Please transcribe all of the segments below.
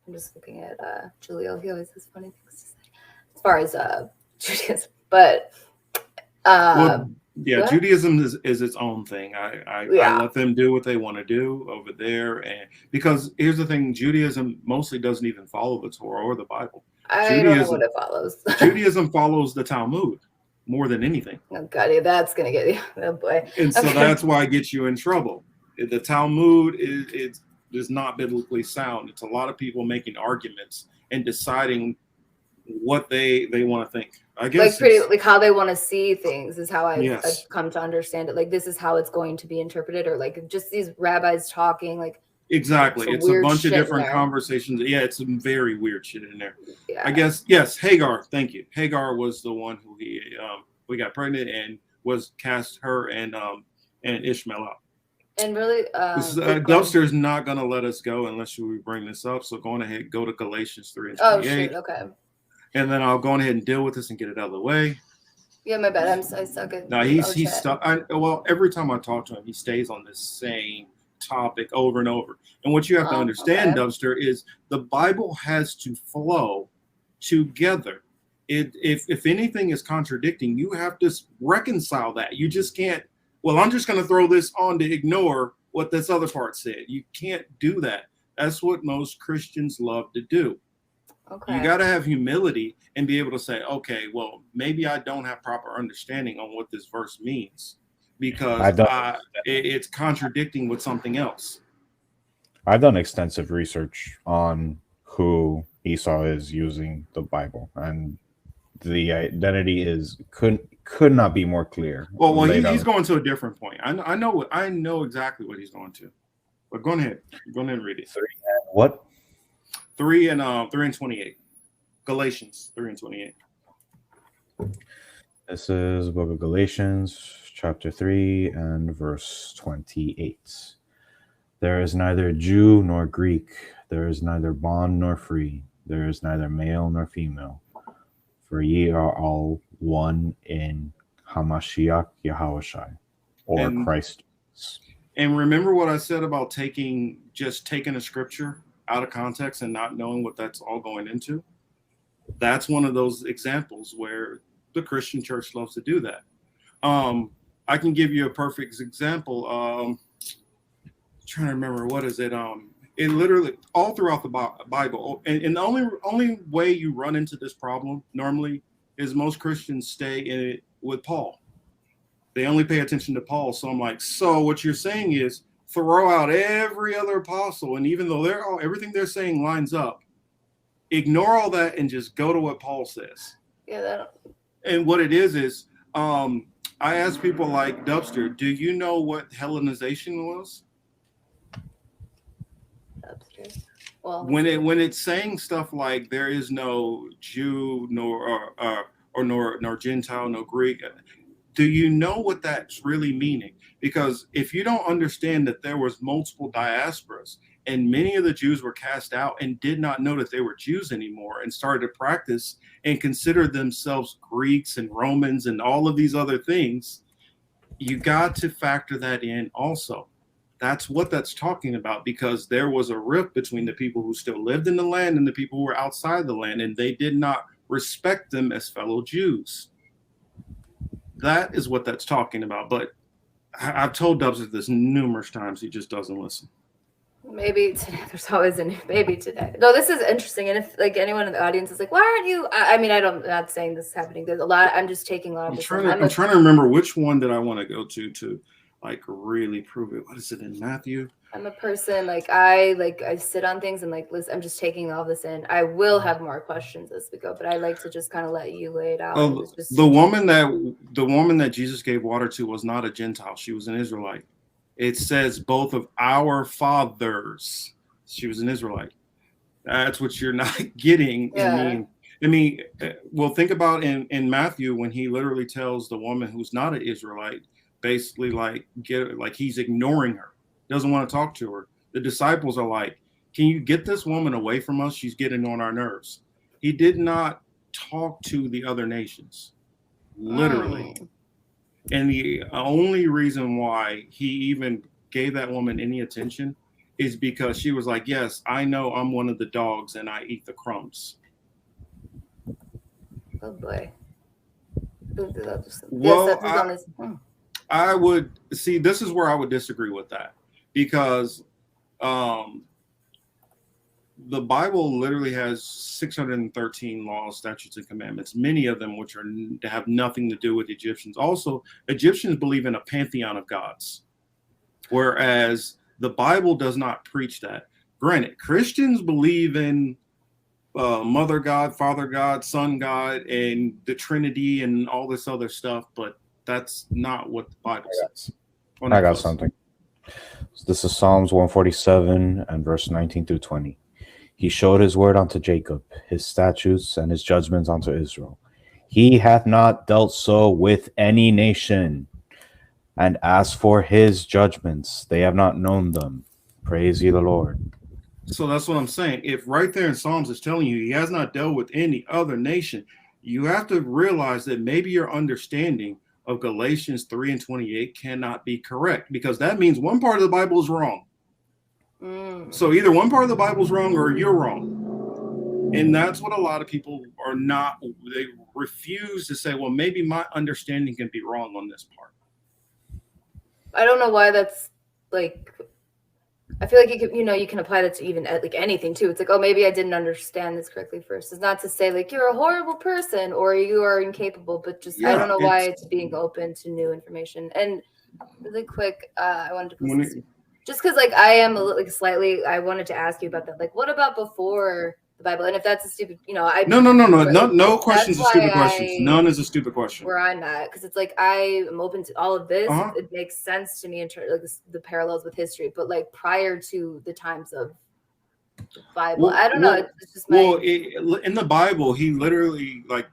I'm just looking at Julio. He always has funny things to say as far as Judaism. But Well, yeah, go ahead. Judaism is its own thing. I Yeah, let them do what they want to do over there, and because here's the thing, Judaism mostly doesn't even follow the Torah or the Bible. I don't know what Judaism it follows. Judaism follows the Talmud more than anything, Oh god, yeah, that's gonna get you. Oh boy. and so Okay. that's why it gets you in trouble. The Talmud is not biblically sound. It's a lot of people making arguments and deciding what they want to think. I Like guess pretty it's like how they want to see things is how I've yes. come to understand it. Like this is how it's going to be interpreted, or like just these rabbis talking like Exactly. some It's a weird bunch of shit in different there. conversations. Yeah, it's some very weird shit in there. I Yeah. guess yes, Hagar. Thank you. Hagar was the one who we got pregnant and was cast her and Ishmael out. And really, like going. Dubster is not going to let us go unless we bring this up. So going ahead, go to Galatians 3 and Oh 28, shoot. Okay. and then I'll go ahead and deal with this and get it out of the way. Yeah, my bad. I suck at. Now I'll he's chat. stuck. Well, every time I talk to him, he stays on this same topic over and over. And what you have to Oh, understand, okay. Dubster, is the Bible has to flow together. If anything is contradicting, you have to reconcile that. You just can't. Well, I'm just going to throw this on to ignore what this other part said. You can't do that. That's what most Christians love to do. You Okay. got to have humility and be able to say, okay, well, maybe I don't have proper understanding on what this verse means because I've done it's contradicting with something else. I've done extensive research on who Esau is using the Bible, and the identity is could not be more clear. Well, Laid he's out. going to a different point. I know exactly what he's going to. But go ahead and read it. What? 3 and 28. Galatians 3 and 28. This is Book of Galatians, chapter 3, and verse 28. There is neither Jew nor Greek, there is neither bond nor free, there is neither male nor female, for ye are all one in Hamashiach Yahushai, or And Christ. and remember what I said about just taking a scripture out of context and not knowing what that's all going into? That's one of those examples where the Christian church loves to do that. I can give you a perfect example. Trying to remember what is it. It literally all throughout the Bible, and the only way you run into this problem normally is most Christians stay in it with Paul. They only pay attention to Paul. So I'm like, so what you're saying is throw out every other apostle, and even though everything they're saying lines up, ignore all that and just go to what Paul says. Yeah, that. And what it is I ask people like Dubster, do you know what Hellenization was? Upstairs. Well, When it's saying stuff like there is no Jew nor Gentile, no Greek, do you know what that's really meaning? Because if you don't understand that there was multiple diasporas and many of the Jews were cast out and did not know that they were Jews anymore and started to practice and consider themselves Greeks and Romans and all of these other things, you got to factor that in also. That's what that's talking about, because there was a rift between the people who still lived in the land and the people who were outside the land, and they did not respect them as fellow Jews. That is what that's talking about. But I've told Dubs this numerous times. He just doesn't listen. maybe today. There's always a new maybe today. No, this is interesting. And if like anyone in the audience is like, why aren't you? I mean, I'm not saying this is happening. There's a lot. I'm just taking a lot of I'm this. trying to remember which one did I want to go to like really prove it. What is it in Matthew? I'm a person I sit on things and like listen. I'm just taking all this in. I will have more questions as we go, but I like to just kind of let you lay it out. Oh, the woman that Jesus gave water to was not a Gentile. She was an Israelite. It says both of our fathers. She was an Israelite. That's what you're not getting. Yeah. Well, think about in Matthew when he literally tells the woman who's not an Israelite, basically like he's ignoring her, doesn't want to talk to her. The disciples are like, can you get this woman away from us? She's getting on our nerves. He did not talk to the other nations, literally. And the only reason why he even gave that woman any attention is because she was like, yes, I know I'm one of the dogs and I eat the crumbs. Oh boy. Well, Yes, I would see, this is where I would disagree with that, because the Bible literally has 613 laws, statutes, and commandments, many of them which have nothing to do with Egyptians. Also, Egyptians believe in a pantheon of gods, whereas the Bible does not preach that. Granted, Christians believe in Mother God, Father God, Son God, and the Trinity and all this other stuff, but that's not what the Bible says. I got something. This is Psalms 147 and verse 19 through 20. He showed his word unto Jacob, his statutes and his judgments unto Israel. He hath not dealt so with any nation. And as for his judgments, they have not known them. Praise ye the Lord. So that's what I'm saying. If right there in Psalms is telling you he has not dealt with any other nation, you have to realize that maybe your understanding of Galatians 3 and 28 cannot be correct, because that means one part of the Bible is wrong. So either one part of the Bible is wrong or you're wrong. And that's what a lot of people are not. They refuse to say, well, maybe my understanding can be wrong on this part. I don't know why that's like, I feel like you can apply that to even like anything too. It's like, oh, maybe I didn't understand this correctly first. It's not to say like you're a horrible person or you are incapable, but just I don't know why it's being open to new information. And really quick, I wanted to post this just because like I am I wanted to ask you about that. Like, what about before the Bible? And if that's a stupid, no questions are stupid questions. None is a stupid question. Where I'm at, because it's like I am open to all of this. It makes sense to me in terms of the parallels with history, but like prior to the times of the Bible, I don't know. It's just in the Bible,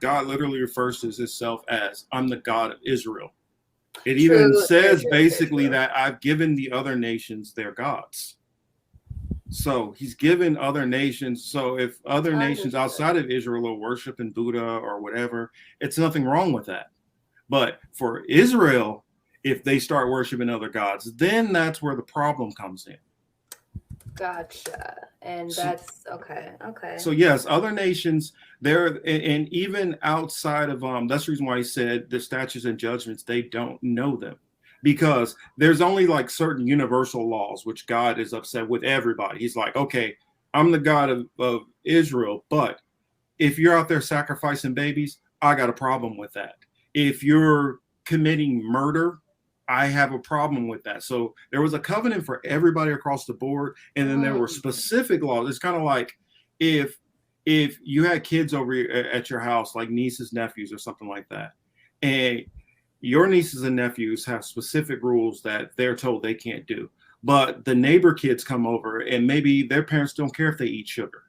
God literally refers to himself as I'm the God of Israel. It even says basically that I've given the other nations their gods. So he's given other nations. So if other nations outside of Israel are worshiping Buddha or whatever, it's nothing wrong with that. But for Israel, if they start worshiping other gods, then that's where the problem comes in. Gotcha. And that's okay. So yes, other nations there, and even outside of that's the reason why he said the statutes and judgments, they don't know them, because there's only like certain universal laws which God is upset with everybody. He's like, okay, I'm the God of Israel, but if you're out there sacrificing babies, I got a problem with that. If you're committing murder, I have a problem with that. So there was a covenant for everybody across the board, and then there were specific laws. It's kind of like if you had kids over at your house, like nieces, nephews, or something like that, and your nieces and nephews have specific rules that they're told they can't do, but the neighbor kids come over and maybe their parents don't care if they eat sugar,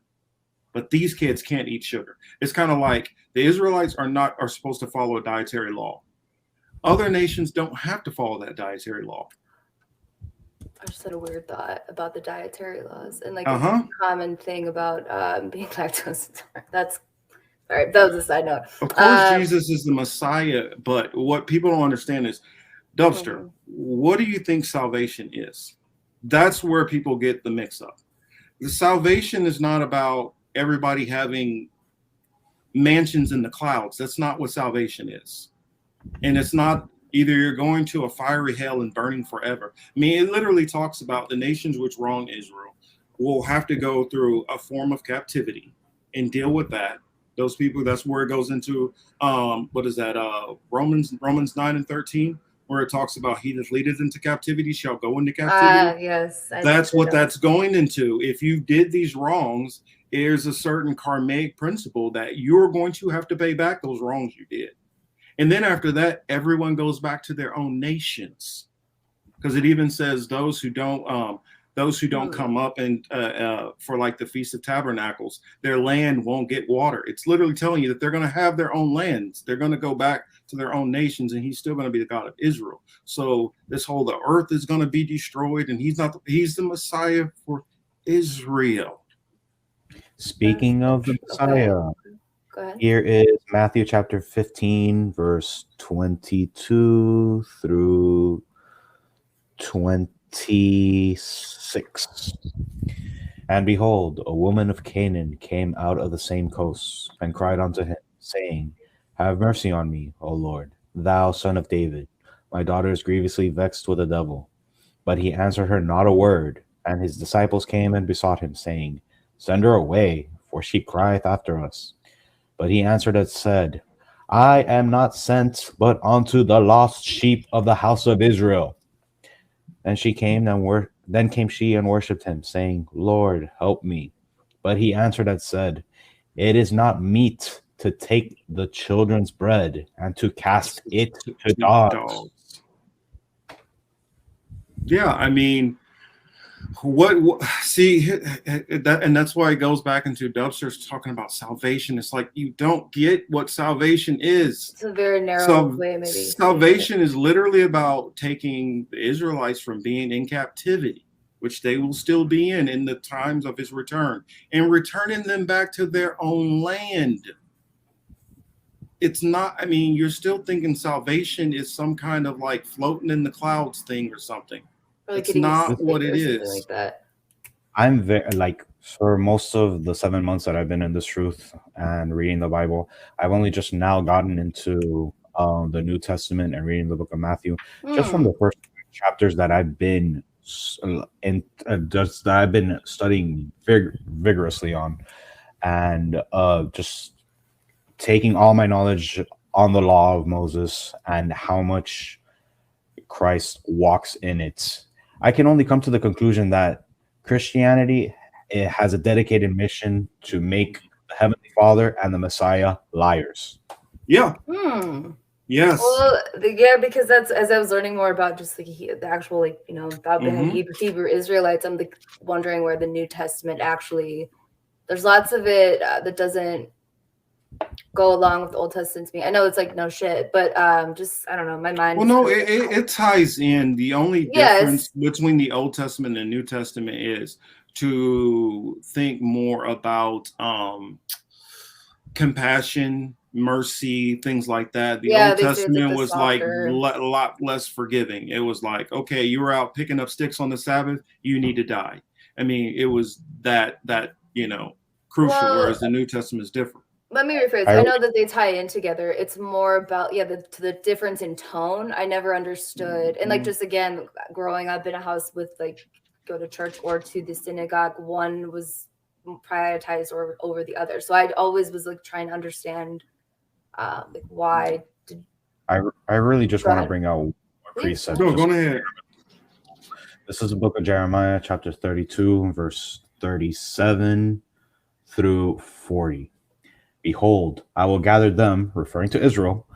but these kids can't eat sugar. It's kind of like the Israelites are supposed to follow a dietary law. Other nations don't have to follow that dietary law. I just had a weird thought about the dietary laws and like a common thing about being lactose intolerant. That's all right. That was a side note. Of course, Jesus is the Messiah, but what people don't understand is, Dubster, what do you think salvation is? That's where people get the mix up. The salvation is not about everybody having mansions in the clouds. That's not what salvation is. And it's not either you're going to a fiery hell and burning forever. I mean, it literally talks about the nations which wrong Israel will have to go through a form of captivity and deal with that. Those people, that's where it goes into, Romans 9 and 13, where it talks about he that leadeth into captivity shall go into captivity. Yes. That's what that's going into. If you did these wrongs, there's a certain karmic principle that you're going to have to pay back those wrongs you did. And then after that, everyone goes back to their own nations, because it even says those who don't come up and for like the Feast of Tabernacles, their land won't get water. It's literally telling you that they're going to have their own lands. They're going to go back to their own nations, and he's still going to be the God of Israel. So the earth is going to be destroyed, and he's the Messiah for Israel. Speaking of the Messiah, here is Matthew chapter 15, verse 22 through 20. 26. And behold, a woman of Canaan came out of the same coast, and cried unto him, saying, Have mercy on me, O Lord, thou son of David. My daughter is grievously vexed with a devil. But he answered her not a word. And his disciples came and besought him, saying, Send her away, for she crieth after us. But he answered and said, I am not sent but unto the lost sheep of the house of Israel. Then came she and worshipped him, saying, Lord, help me. But he answered and said, It is not meet to take the children's bread and to cast it to dogs. Yeah, I mean, what see that, and that's why it goes back into Dubster's talking about salvation. It's like you don't get what salvation is. It's a very narrow way, maybe. Salvation is literally about taking the Israelites from being in captivity, which they will still be in the times of his return, and returning them back to their own land. It's not, I mean, you're still thinking salvation is some kind of like floating in the clouds thing or something. Or like it's not what it is. Like that. I'm very like for most of the 7 months that I've been in this truth and reading the Bible, I've only just now gotten into the New Testament and reading the book of Matthew, just from the first chapters that I've been that I've been studying vigorously on, and just taking all my knowledge on the law of Moses and how much Christ walks in it. I can only come to the conclusion that Christianity, it has a dedicated mission to make the Heavenly Father and the Messiah liars. Yeah. Yes. Well, yeah, because that's, as I was learning more about just like the actual, like, you know, about the Hebrew Israelites, I'm like wondering where the New Testament actually, there's lots of it that doesn't go along with the Old Testament to me. I know it's like no shit, but just I don't know, my mind. Well, no, it ties in. The only difference between the Old Testament and the New Testament is to think more about compassion, mercy, things like that. The Old Testament was like a lot less forgiving. It was like, okay, you were out picking up sticks on the Sabbath, you need to die. I mean, it was that you know, crucial. Whereas the New Testament is different. Let me rephrase. I know that they tie in together. It's more about the difference in tone. I never understood, and like just again, growing up in a house with like go to church or to the synagogue, one was prioritized over the other. So I always was like trying to understand like why. I really just want to bring out what Priest said. Go ahead. This is the book of Jeremiah, chapter 32, verse 37 through 40. Behold, I will gather them, referring to Israel,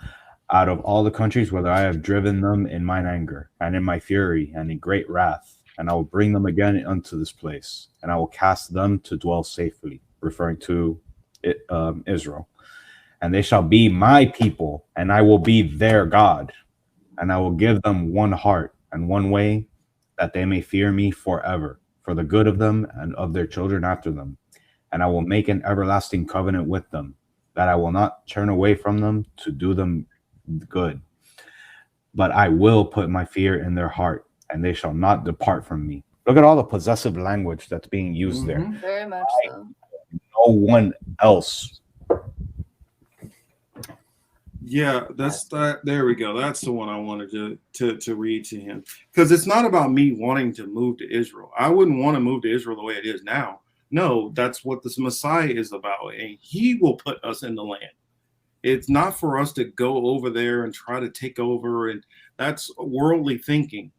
out of all the countries whither I have driven them in mine anger, and in my fury, and in great wrath, and I will bring them again unto this place, and I will cast them to dwell safely, referring to Israel. And they shall be my people, and I will be their God, and I will give them one heart and one way, that they may fear me forever, for the good of them and of their children after them. And I will make an everlasting covenant with them, that I will not turn away from them to do them good. But I will put my fear in their heart, and they shall not depart from me. Look at all the possessive language that's being used there. Very much so. No one else. Yeah, that's that. There we go. That's the one I wanted to read to him, because it's not about me wanting to move to Israel. I wouldn't want to move to Israel the way it is now. No, that's what this Messiah is about, and he will put us in the land. It's not for us to go over there and try to take over, and that's worldly thinking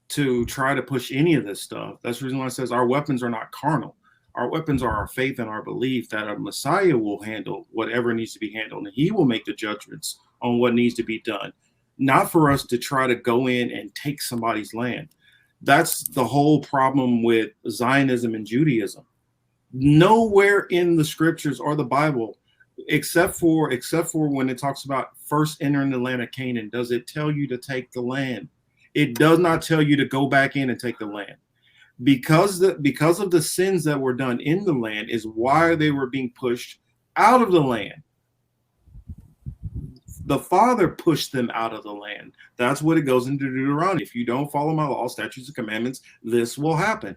to try to push any of this stuff. That's the reason why it says our weapons are not carnal. Our weapons are our faith and our belief that a Messiah will handle whatever needs to be handled, and he will make the judgments on what needs to be done. Not for us to try to go in and take somebody's land. That's the whole problem with Zionism and Judaism. Nowhere in the scriptures or the Bible, except for when it talks about first entering the land of Canaan, does it tell you to take the land. It does not tell you to go back in and take the land. Because of the sins that were done in the land is why they were being pushed out of the land. The Father pushed them out of the land. That's what it goes into Deuteronomy. If you don't follow my law, statutes, and commandments, this will happen.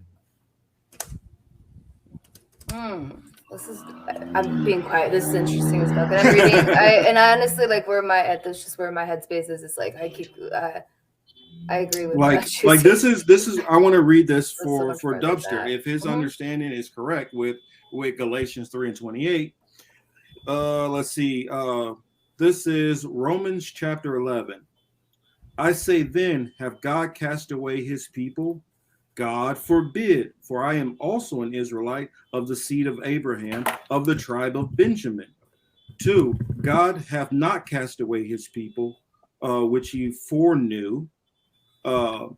I'm being quiet. This is interesting as fuck. And I'm reading. I honestly like where my that's just where my headspace is. It's like I agree with this is I want to read this for so Dubster. If his understanding is correct with Galatians 3:28. Let's see. This is Romans chapter 11. I say then, have God cast away his people? God forbid, for I am also an Israelite of the seed of Abraham, of the tribe of Benjamin. 2, God hath not cast away his people, which ye foreknew. What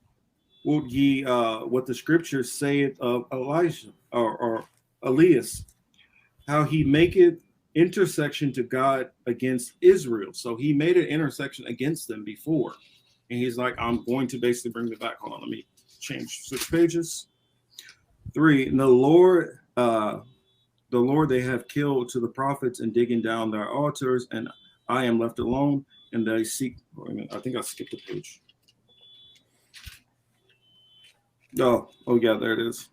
the scriptures saith of Elijah or Elias, how he maketh intersection to God against Israel. So he made an intersection against them before. And he's like, I'm going to basically bring it back. Hold on, let me switch pages. 3, and the Lord they have killed to the prophets and digging down their altars, and I am left alone, and they seek. I think I skipped a page. Oh yeah, there it is.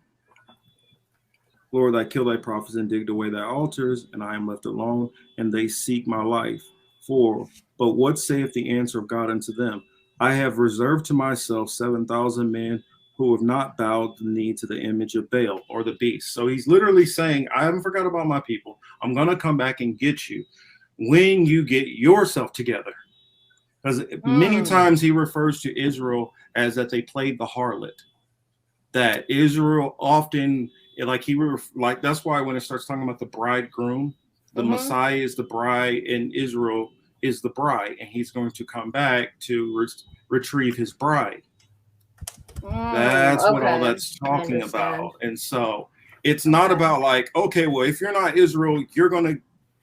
Lord, I killed thy prophets and digged away thy altars, and I am left alone, and they seek my life. 4, but what saith the answer of God unto them? I have reserved to myself 7,000 men who have not bowed the knee to the image of Baal or the beast. So he's literally saying, I haven't forgot about my people. I'm going to come back and get you when you get yourself together. Because many times he refers to Israel as that they played the harlot. That Israel often, that's why when it starts talking about the bridegroom, the Messiah is the bride and Israel is the bride, and he's going to come back to retrieve his bride. That's what all that's talking about. And so it's not about like, okay, well, if you're not Israel,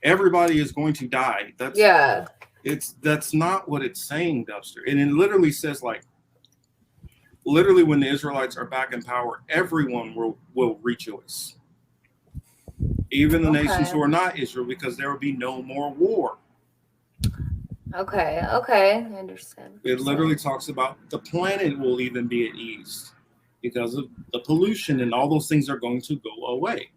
everybody is going to die. That's not what it's saying, Dubster. And it literally says literally when the Israelites are back in power, everyone will rejoice. Even the nations who are not Israel, because there will be no more war. Okay, I understand. It literally talks about the planet will even be at ease because of the pollution, and all those things are going to go away.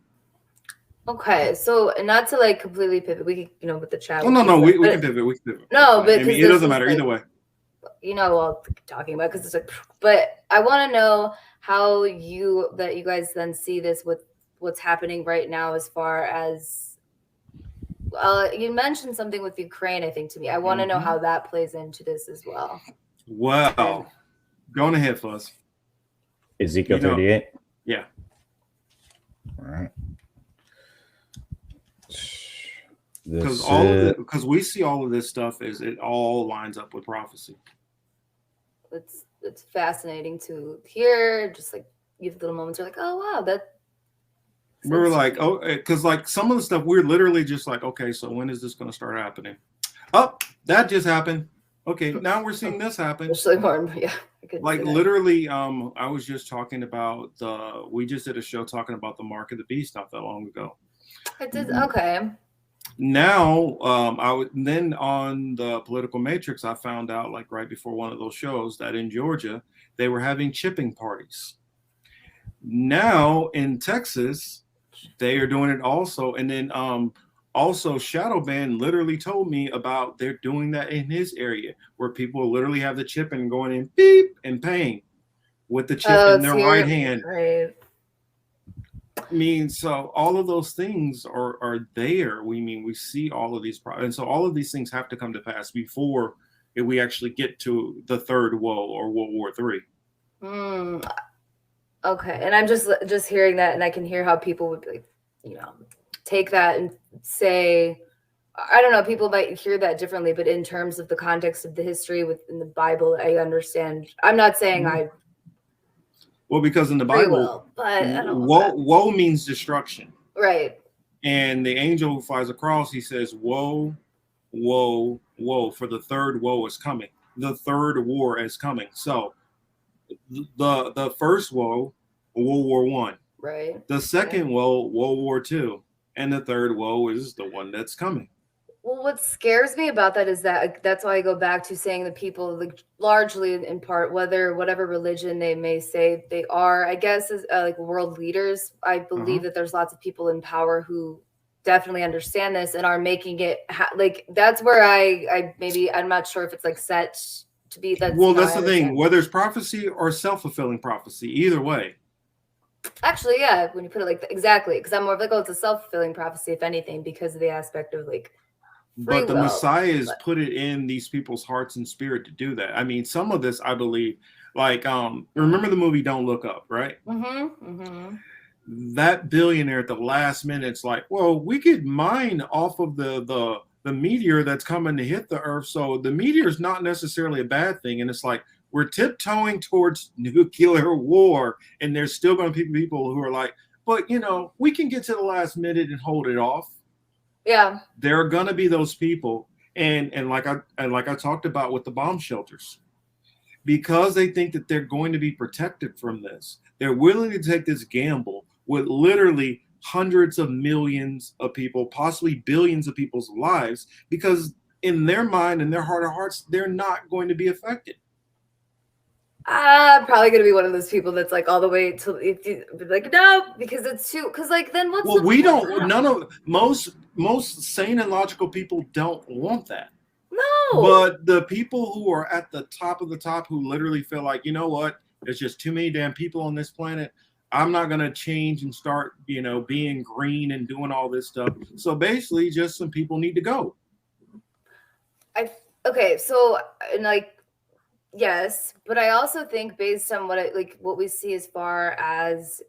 Okay, so not to like completely pivot, we can, with the chat. Oh, no, we can pivot. No, but it doesn't matter either way. Talking about, because it's like, but I want to know how you guys then see this with what's happening right now as far as you mentioned something with Ukraine, I think, to me. I want to know how that plays into this as well. Wow. Going ahead, Fuzz. Ezekiel 38? Yeah. All right. Because we see all of this stuff as it all lines up with prophecy. It's fascinating to hear. Just like you have little moments, you're like, oh wow, that. We were like, oh, because like some of the stuff we're literally just like, okay, so when is this going to start happening? Oh, that just happened. Okay, now we're seeing this happen. Like literally, I was just talking about we just did a show talking about the mark of the beast not that long ago. It did. Okay. Now, then on the Political Matrix, I found out like right before one of those shows that in Georgia they were having chipping parties. Now in Texas, they are doing it also, and then also Shadowban literally told me about they're doing that in his area where people literally have the chip and going in beep and paying with the chip in their right hand. Right. I mean, so all of those things are there. We see all of these problems, and so all of these things have to come to pass before we actually get to the third woe or World War III. Okay, and I'm just hearing that, and I can hear how people would be like, take that and say, I don't know, people might hear that differently, but in terms of the context of the history within the Bible, I understand. I'm not saying Well, because in the Bible, woe means destruction. Right. And the angel who flies across, he says, woe, woe, woe, for the third woe is coming. The third war is coming. So the first woe, World War I. Right. The second woe, World War II. And the third woe is the one that's coming. Well, what scares me about that is that that's why I go back to saying the people, like largely in part, whatever religion they may say they are, I guess, as like world leaders. I Uh-huh. believe that there's lots of people in power who definitely understand this and are making it like that's where I maybe I'm not sure if it's like set to be. That's Well, no, that's I the thing. understand. Whether it's prophecy or self-fulfilling prophecy, either way. Actually, yeah, when you put it like that, exactly, because I'm more of like, oh, it's a self-fulfilling prophecy, if anything, because of the aspect of like free But the will. Messiah has But put it in these people's hearts and spirit to do that. I mean, some of this, I believe, like remember the movie Don't Look Up, right? That billionaire at the last minute's like, well, we could mine off of the meteor that's coming to hit the earth. So the meteor is not necessarily a bad thing. And it's like we're tiptoeing towards nuclear war, and there's still going to be people who are like, but we can get to the last minute and hold it off. yeah, There are going to be those people, and like I talked about with the bomb shelters, because they think that they're going to be protected from this. They're willing to take this gamble with literally hundreds of millions of people, possibly billions of people's lives, because in their mind and their heart of hearts, they're not going to be affected. I'm probably gonna be one of those people that's like all the way to like no, because it's too because like then what's Well, the we point? don't. None of most sane and logical people don't want that. No, But the people who are at the top of the top, who literally feel like, you know what, there's just too many damn people on this planet. I'm not going to change and start, being green and doing all this stuff. So basically, just some people need to go. I okay, so and like yes, but I also think based on what we see as far as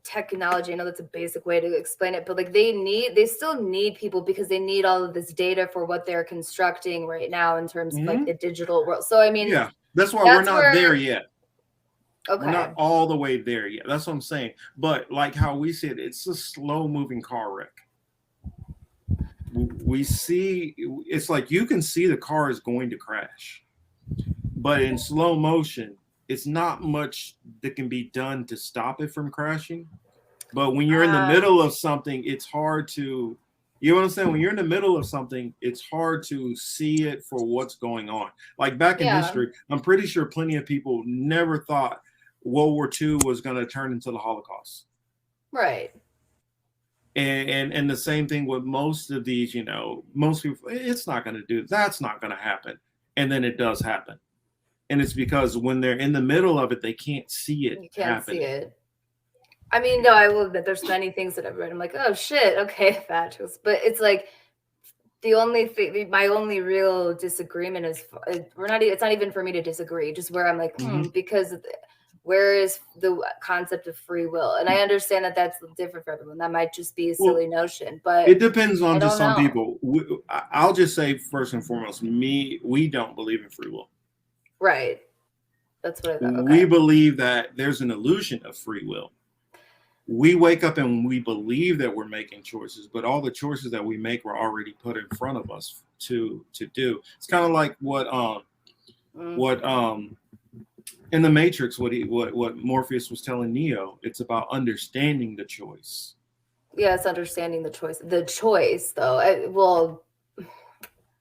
technology, I know that's a basic way to explain it, but like they still need people because they need all of this data for what they're constructing right now in terms of like Mm-hmm. the digital world. So I mean, Yeah, that's why we're that's not there where yet. We're not okay. all the way there yet. That's what I'm saying. But like how we said, it's a slow moving car wreck. We see, it's like you can see the car is going to crash, but in slow motion, it's not much that can be done to stop it from crashing. But when you're in the middle of something, it's hard to, you know what I'm saying? When you're in the middle of something, it's hard to see it for what's going on. Like back in Yeah, history, I'm pretty sure plenty of people never thought World War II was going to turn into the Holocaust. right. And the same thing with most of these, most people, it's not going to do, that's not going to happen. And then it does happen. And it's because when they're in the middle of it, they can't see it You can't see happening. it. I mean, no, I will admit there's many things that I've read. I'm like, oh shit, okay, factuals. But it's like the only thing, my only real disagreement is we're not. It's not even for me to disagree. Just where I'm like, Mm-hmm. because where is the concept of free will? And I understand that that's different for everyone. That might just be a Well, silly notion, but it depends I on just don't some know. people. I'll just say first and foremost, we don't believe in free will. Right. That's what I thought. We Okay. believe that there's an illusion of free will. We wake up and we believe that we're making choices, but all the choices that we make were already put in front of us to do. It's kind of like what in the Matrix, what Morpheus was telling Neo. It's about understanding the choice. Yeah, it's understanding the choice. The choice, though. Well,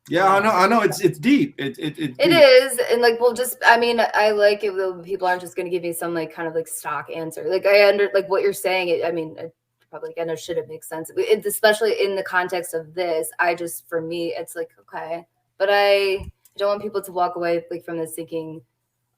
Yeah, I know. It's deep. It's it deep. is, and like, well, just I mean, I like it when people aren't just going to give me some like kind of like stock answer. Like I under like what you're saying. I mean, I probably I know should it make sense, especially in the context of this. I just for me, it's like okay, but I don't want people to walk away like from this thinking,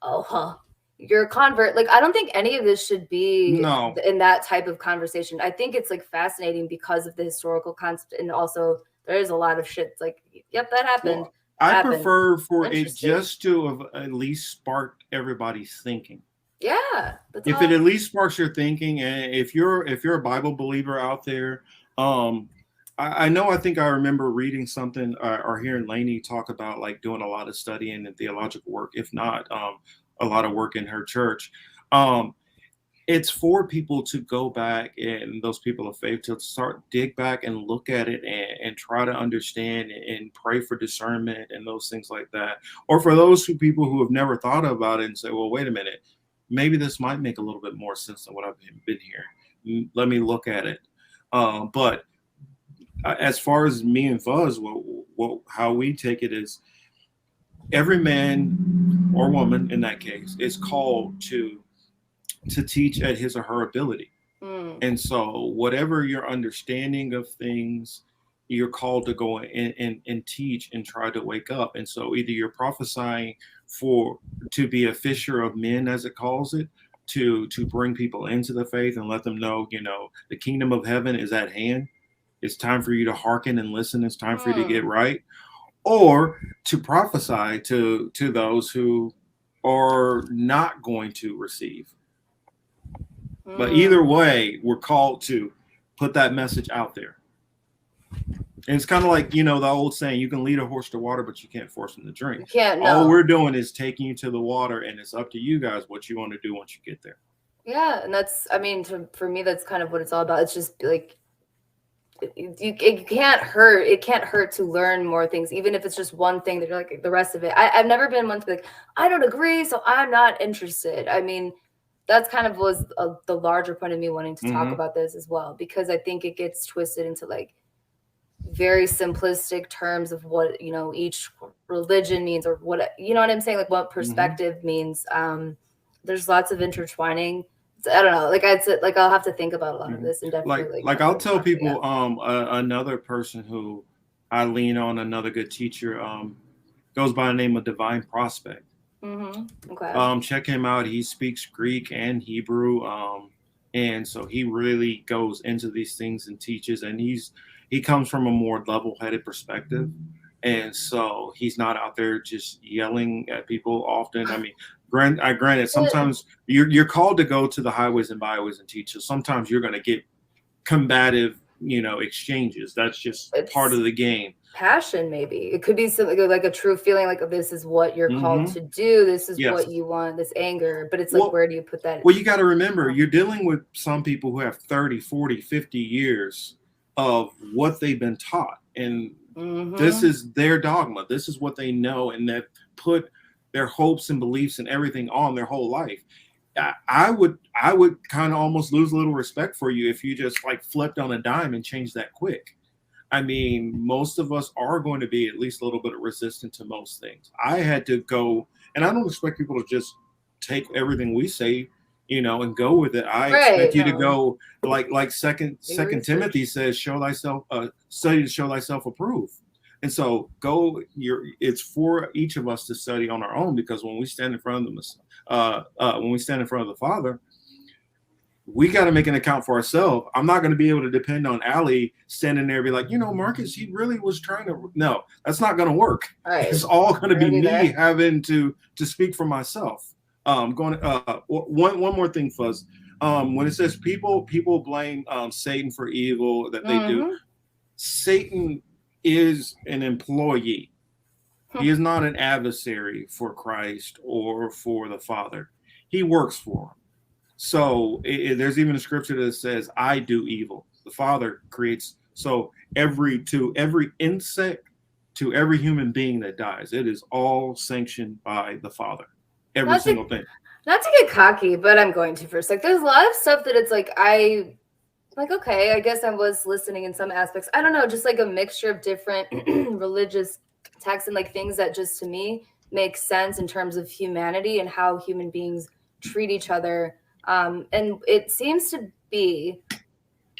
oh, huh, you're a convert. Like I don't think any of this should be No. in that type of conversation. I think it's like fascinating because of the historical concept, and also there is a lot of shit. It's like, yep, that happened. Well, I Happened. prefer for it Interesting. just to have at least sparked everybody's thinking. Yeah, that's If all. it at least sparks your thinking, and if you're a Bible believer out there, I know I think I remember reading something or hearing Lainey talk about like doing a lot of studying and theological work, if not a lot of work in her church. It's for people to go back, and those people of faith to start dig back and look at it and try to understand and pray for discernment and those things like that. Or for those people who have never thought about it and say, well, wait a minute, maybe this might make a little bit more sense than what I've been hearing. Let me look at it. But as far as me and Fuzz, how we take it is every man or woman in that case is called to teach at his or her ability. Mm. And so, whatever your understanding of things, you're called to go and teach and try to wake up. And so, either you're prophesying for to be a fisher of men, as it calls it, to bring people into the faith and let them know, the kingdom of heaven is at hand. It's time for you to hearken and listen. It's time for you to get right, or to prophesy to those who are not going to receive. But either way, we're called to put that message out there. And it's kind of like, the old saying, you can lead a horse to water, but you can't force him to drink. You can't, All no. we're doing is taking you to the water, and it's up to you guys what you want to do once you get there. Yeah, and that's, I mean, for me, that's kind of what it's all about. It's just like, it can't hurt. It can't hurt to learn more things, even if it's just one thing that you're like, the rest of it. I've never been one to be like, I don't agree, so I'm not interested. I mean, that's kind of was the larger point of me wanting to talk about this as well, because I think it gets twisted into like very simplistic terms of what, each religion means, or what, you know what I'm saying? Like what perspective means. There's lots of intertwining. I don't know. Like I'd say, like I'll have to think about a lot of this and definitely like I'll tell people another person who I lean on, another good teacher, goes by the name of Divine Prospect. Okay. Check him out. He speaks Greek and Hebrew, and so he really goes into these things and teaches. And he comes from a more level-headed perspective, and so he's not out there just yelling at people often. I mean, granted, sometimes you're called to go to the highways and byways and teach. So sometimes you're going to get combative, exchanges. That's just part of the game. Passion, maybe it could be something like a true feeling, like this is what you're called to do, this is what you want, this anger, but it's like, where do you put that? Well, you got to remember, you're dealing with some people who have 30, 40, 50 years of what they've been taught, and this is their dogma. This is what they know, and they've put their hopes and beliefs and everything on their whole life. I would kind of almost lose a little respect for you if you just like flipped on a dime and changed that quick. I mean, most of us are going to be at least a little bit resistant to most things. I had to go, and I don't expect people to just take everything we say, and go with it. I expect you to go like second Timothy says, show thyself, study to show thyself approved. And so it's for each of us to study on our own, because when we stand in front of the Father, we got to make an account for ourselves. I'm not going to be able to depend on Ali standing there and be like, Marcus, he really was trying to. No, that's not going to work. Right. It's all going to be me having to speak for myself. One more thing, Fuzz. When it says people blame Satan for evil that they do, Satan is an employee. He is not an adversary for Christ or for the Father. He works for him. So there's even a scripture that says, I do evil. The Father creates. So every insect, to every human being that dies, it is all sanctioned by the Father. Every single thing. Not to get cocky, but I'm going to for a sec. There's a lot of stuff that it's like, okay, I guess I was listening in some aspects. I don't know, just like a mixture of different religious texts and like things that just to me make sense in terms of humanity and how human beings treat each other. And it seems to be,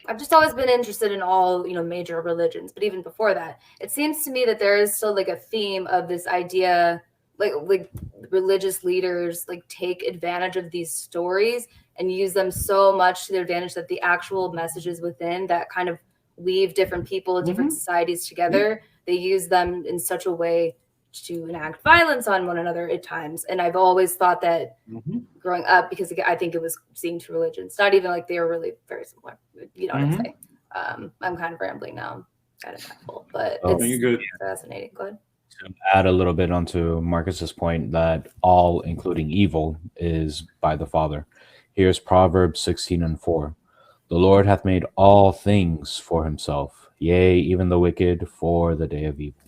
I've just always been interested in all, major religions, but even before that, it seems to me that there is still like a theme of this idea, like religious leaders like take advantage of these stories and use them so much to their advantage that the actual messages within that kind of weave different people, different societies together, they use them in such a way to enact violence on one another at times. And I've always thought that growing up, because I think it was seeing two religions, not even like they were really very similar. You know what I'm saying? I'm kind of rambling now. Kind of full, but it's fascinating. Go ahead. To add a little bit onto Marcus's point that all, including evil, is by the Father. Here's Proverbs 16:4. The Lord hath made all things for himself, yea, even the wicked for the day of evil.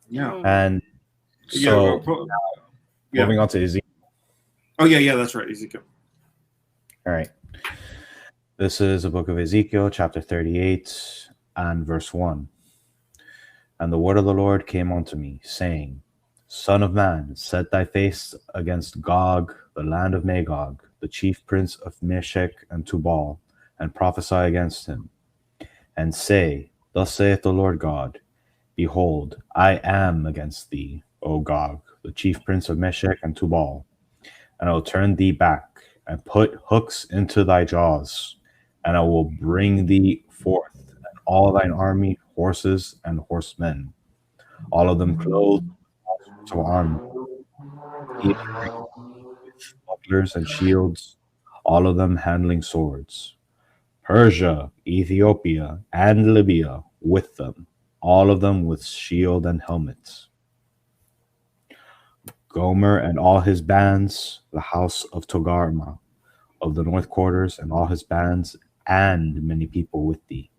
Yeah. And so moving on to Ezekiel. Oh, yeah, that's right, Ezekiel. All right. This is the book of Ezekiel, chapter 38, and verse 1. And the word of the Lord came unto me, saying, Son of man, set thy face against Gog, the land of Magog, the chief prince of Meshech and Tubal, and prophesy against him, and say, Thus saith the Lord God, Behold, I am against thee, O Gog, the chief prince of Meshech and Tubal, and I will turn thee back, and put hooks into thy jaws, and I will bring thee forth, and all thine army, horses and horsemen, all of them clothed with all sorts of armor, even great with bucklers and shields, all of them handling swords. Persia, Ethiopia, and Libya with them, all of them with shield and helmets. Gomer and all his bands, the house of Togarma, of the north quarters, and all his bands, and many people with thee.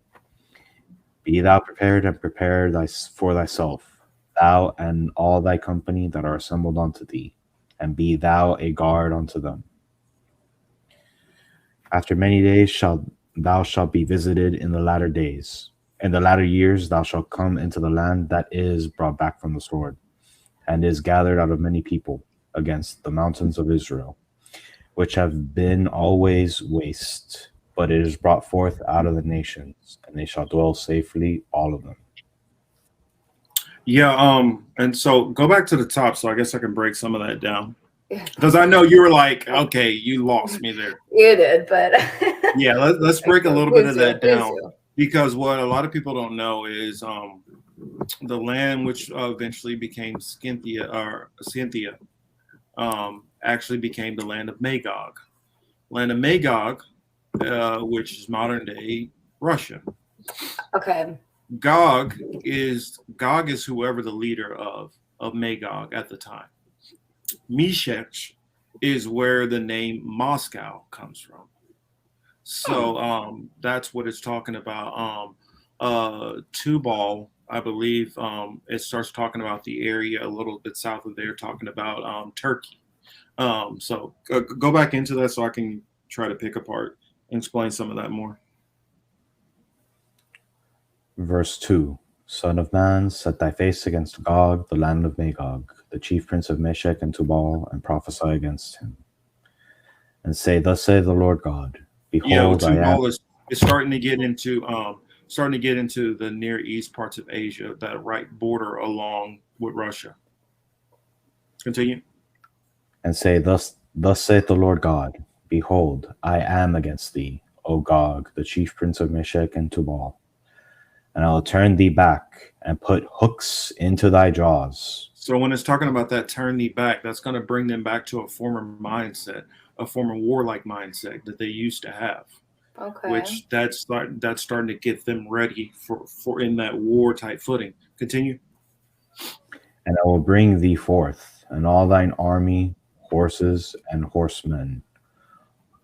Be thou prepared and prepare for thyself, thou and all thy company that are assembled unto thee, and be thou a guard unto them. After many days thou shalt be visited in the latter days. In the latter years thou shalt come into the land that is brought back from the sword, and is gathered out of many people against the mountains of Israel, which have been always waste, but it is brought forth out of the nations, and they shall dwell safely, all of them. Yeah, and so go back to the top, so I guess I can break some of that down. Yeah. Because I know you were like, okay, you lost me there. You did, but Yeah, let's break a little bit of that down. Please do. Because what a lot of people don't know is the land which eventually became Scythia actually became the land of Magog. Land of Magog, which is modern day Russia. Okay. Gog is whoever the leader of Magog at the time. Meshech is where the name Moscow comes from. So that's what it's talking about. Tubal, I believe, it starts talking about the area a little bit south of there, talking about Turkey. So go back into that so I can try to pick apart and explain some of that more. Verse 2. Son of man, set thy face against Gog, the land of Magog, the chief prince of Meshech and Tubal, and prophesy against him. And say, Thus saith the Lord God, Behold, Tubal is starting to get into the Near East parts of Asia, that right border along with Russia. Continue. And say, Thus saith the Lord God, Behold, I am against thee, O Gog, the chief prince of Meshech and Tubal, and I will turn thee back and put hooks into thy jaws. So when it's talking about that turn thee back, that's going to bring them back to a former mindset, a former warlike mindset that they used to have. Okay. Which that's starting to get them ready for in that war type footing. Continue. And I will bring thee forth, and all thine army, horses and horsemen,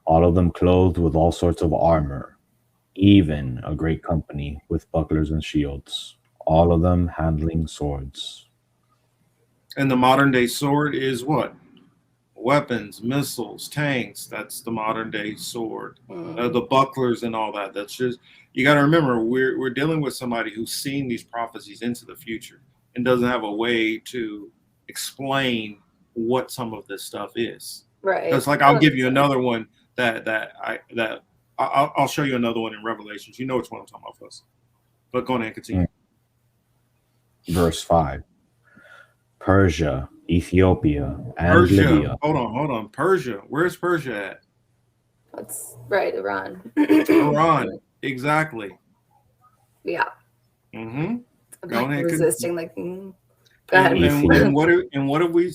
all of them clothed with all sorts of armor, even a great company with bucklers and shields, all of them handling swords. And the modern day sword is what? Weapons, missiles, tanks. That's the modern day sword. The bucklers and all that. That's just, you got to remember, we're dealing with somebody who's seen these prophecies into the future and doesn't have a way to explain what some of this stuff is. Right. Because I'll give you another one I'll show you another one in Revelations. You know which one I'm talking about first. But go ahead and continue. Verse 5. Persia, Ethiopia, and Libya. Hold on. Persia. Where's Persia at? That's right, Iran. Iran. Exactly. Yeah. Mm-hmm. Go ahead. Resisting, Go ahead. And what have we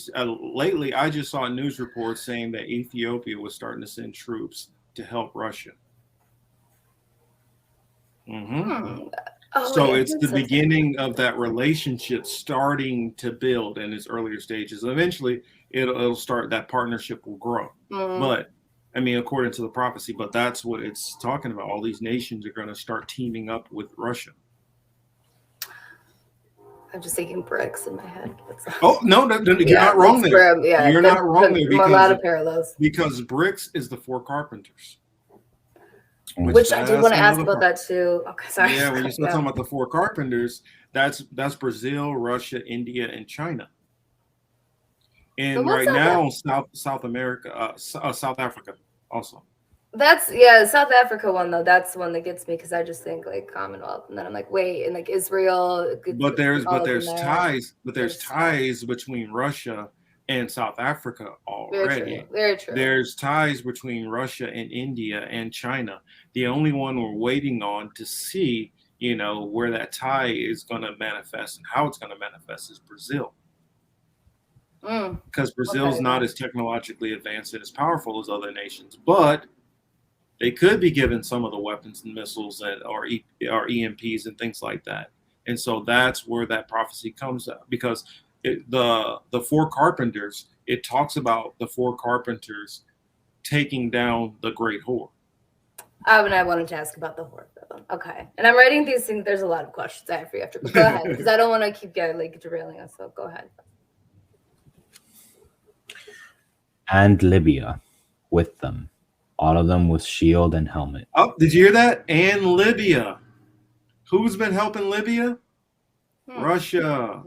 lately? I just saw a news report saying that Ethiopia was starting to send troops to help Russia. Mm-hmm. So it's the beginning of that relationship starting to build in its earlier stages. Eventually, it'll start. That partnership will grow. But I mean, according to the prophecy, but that's what it's talking about. All these nations are going to start teaming up with Russia. I'm just thinking BRICS in my head. Oh no, you're not wrong there. You're not wrong there because a lot of parallels. Because BRICS is the four carpenters. Which I did that's want to ask another about part. that too. Okay, sorry. Yeah, when you start Yeah. talking about the four carpenters, that's Brazil, Russia, India, and China. So And what's right South Africa? now, South America, South Africa also. That's the South Africa one though. That's the one that gets me because I just think like Commonwealth, and then I'm like, wait, and like Israel, But all up in there. there's ties between Russia and South Africa Very true. already. Very true. There's ties between Russia and India and China. The only one we're waiting on to see, where that tie is going to manifest and how it's going to manifest is Brazil. Because Brazil's Okay, not yeah. as technologically advanced and as powerful as other nations, but they could be given some of the weapons and missiles or EMPs and things like that. And so that's where that prophecy comes up, because the four carpenters, it talks about the four carpenters taking down the great whore. And I wanted to ask about the horde though. Okay, and I'm writing these things. There's a lot of questions I have for you after, but go ahead because I don't want to keep derailing us. So go ahead. And Libya with them, all of them with shield and helmet. Oh, did you hear that? And Libya. Who's been helping Libya? Russia.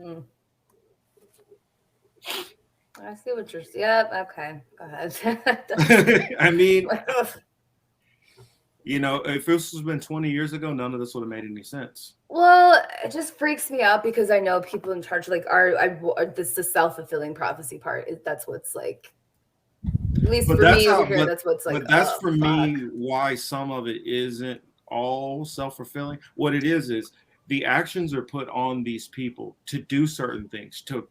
I see what you're saying. Yep. Okay. Go ahead. I mean, if this has been 20 years ago, none of this would have made any sense. Well, it just freaks me out because I know people in charge this the self-fulfilling prophecy part. That's what's like. At least for me over here, that's what's like. But that's for me why some of it isn't all self-fulfilling. What it is the actions are put on these people to do certain things, to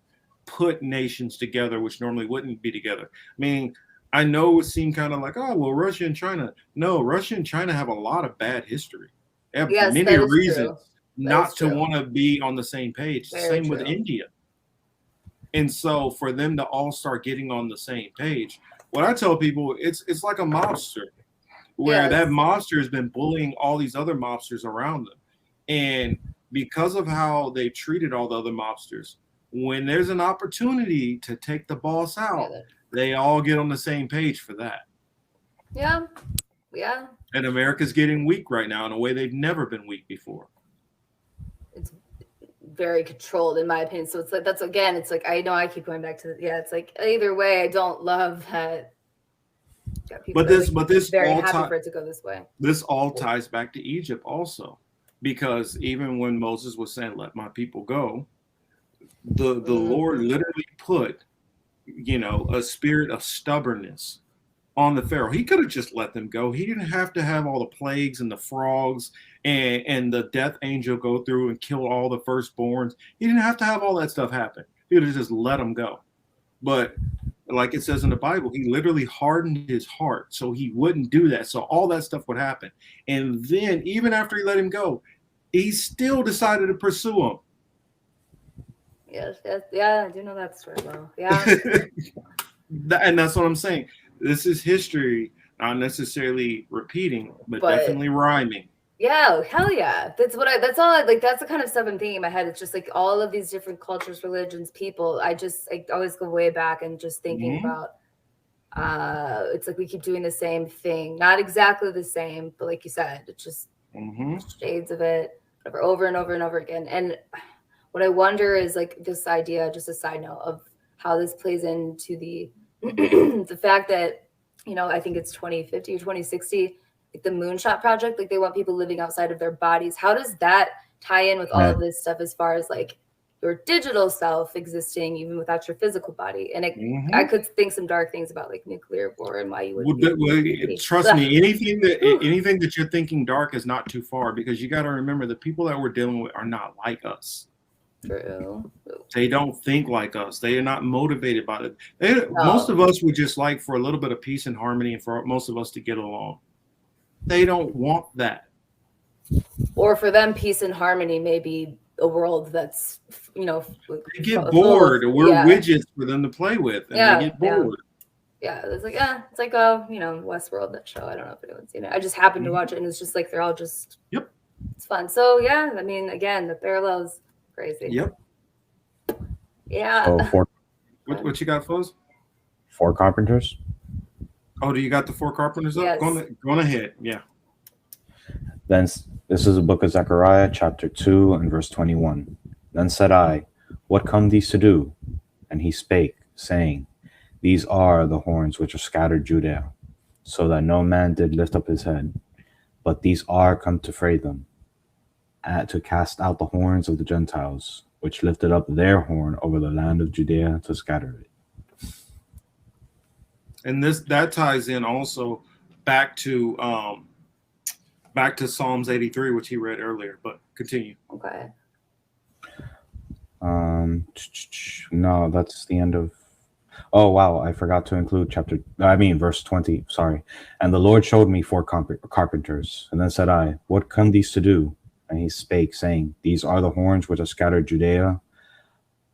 put nations together, which normally wouldn't be together. I mean, I know it would seem kind of like, oh, well, Russia and China. No, Russia and China have a lot of bad history. They have many reasons not to want to be on the same page. Same with India. And so for them to all start getting on the same page, what I tell people, it's like a mobster, where that mobster has been bullying all these other mobsters around them. And because of how they treated all the other mobsters, when there's an opportunity to take the boss out, they all get on the same page for that. Yeah. Yeah. And America's getting weak right now in a way they've never been weak before. It's very controlled, in my opinion. So it's like, it's like, I know I keep going back to it's like either way, I don't love that. But this very happy for it to go this way. This all ties back to Egypt also, because even when Moses was saying, let my people go, the Lord literally put, a spirit of stubbornness on the Pharaoh. He could have just let them go. He didn't have to have all the plagues and the frogs and the death angel go through and kill all the firstborns. He didn't have to have all that stuff happen. He could have just let them go. But like it says in the Bible, he literally hardened his heart so he wouldn't do that. So all that stuff would happen. And then even after he let him go, he still decided to pursue him. Yes, yeah, I do know that story well. Yeah. And that's what I'm saying. This is history, not necessarily repeating, but definitely rhyming. Yeah, hell yeah. That's the kind of stuff I'm thinking in my head. It's just like all of these different cultures, religions, people. I always go way back and just thinking about it's like we keep doing the same thing. Not exactly the same, but like you said, it's just shades of it over and over and over again. And what I wonder is like this idea, just a side note, of how this plays into the the fact that, I think it's 2050 or 2060, like the Moonshot Project, like they want people living outside of their bodies. How does that tie in with all of this stuff as far as like your digital self existing even without your physical body? And I could think some dark things about like nuclear war and why you would trust me, anything that you're thinking dark is not too far, because you got to remember the people that we're dealing with are not like us. True. They don't think like us. They are not motivated by it. Most of us would just like for a little bit of peace and harmony and for most of us to get along. They don't want that. Or for them, peace and harmony may be a world that's, they get bored. We're widgets for them to play with, and they get bored. Yeah, it's like Westworld, that show. I don't know if anyone's seen it. I just happened to watch it, and it's just like they're all just it's fun. So yeah, I mean, again, the parallels crazy. Yep. Yeah. So what you got, Fuzz? 4 carpenters. Oh, do you got the 4 carpenters up? Yes. Going ahead. Yeah. Then this is the book of Zechariah, chapter 2, and verse 21. Then said I, what come these to do? And he spake, saying, these are the horns which are scattered Judea, so that no man did lift up his head. But these are come to fray them, to cast out the horns of the Gentiles, which lifted up their horn over the land of Judea to scatter it. And that ties in also back to Psalms 83, which he read earlier. But continue. Okay. No, that's the end of. Oh wow, I forgot to include verse 20. Sorry. And the Lord showed me 4 carpenters, and then said I, what come these to do? And he spake, saying, these are the horns which are scattered Judea,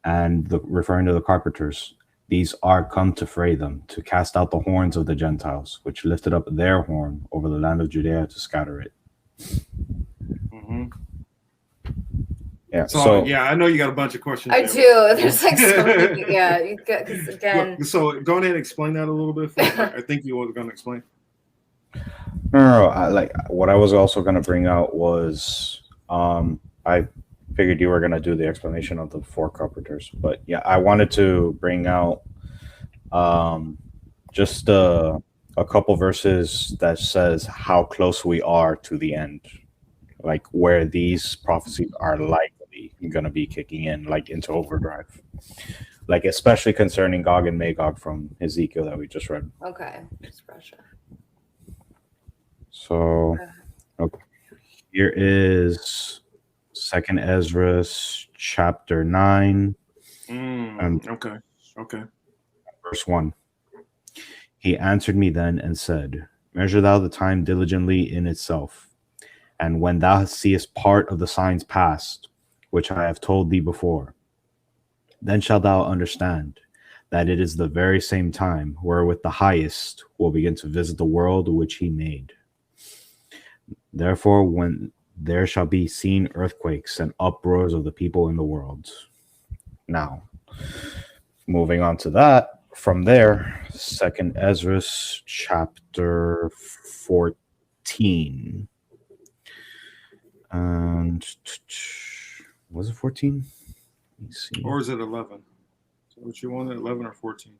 and referring to the carpenters. These are come to fray them, to cast out the horns of the Gentiles, which lifted up their horn over the land of Judea to scatter it. Mm-hmm. Yeah. So yeah, I know you got a bunch of questions. I do. There's like so many. Yeah, you got, because again. So go ahead and explain that a little bit. I think you were going to explain. No. What I was also going to bring out was I figured you were going to do the explanation of the 4 carpenters, but yeah, I wanted to bring out just a couple verses that says how close we are to the end, like where these prophecies are likely going to be kicking in, like into overdrive, like especially concerning Gog and Magog from Ezekiel that we just read. Okay, just Russia. So okay. Here is 2nd Ezra chapter 9. Okay. Verse 1. He answered me then and said, measure thou the time diligently in itself, and when thou seest part of the signs past, which I have told thee before, then shalt thou understand that it is the very same time wherewith the highest will begin to visit the world which he made. Therefore, when there shall be seen earthquakes and uproars of the people in the world. Now, moving on to that, from there, 2nd Ezra chapter 14. And was it 14? Let me see. Or is it 11? So what you wanted, 11 or 14?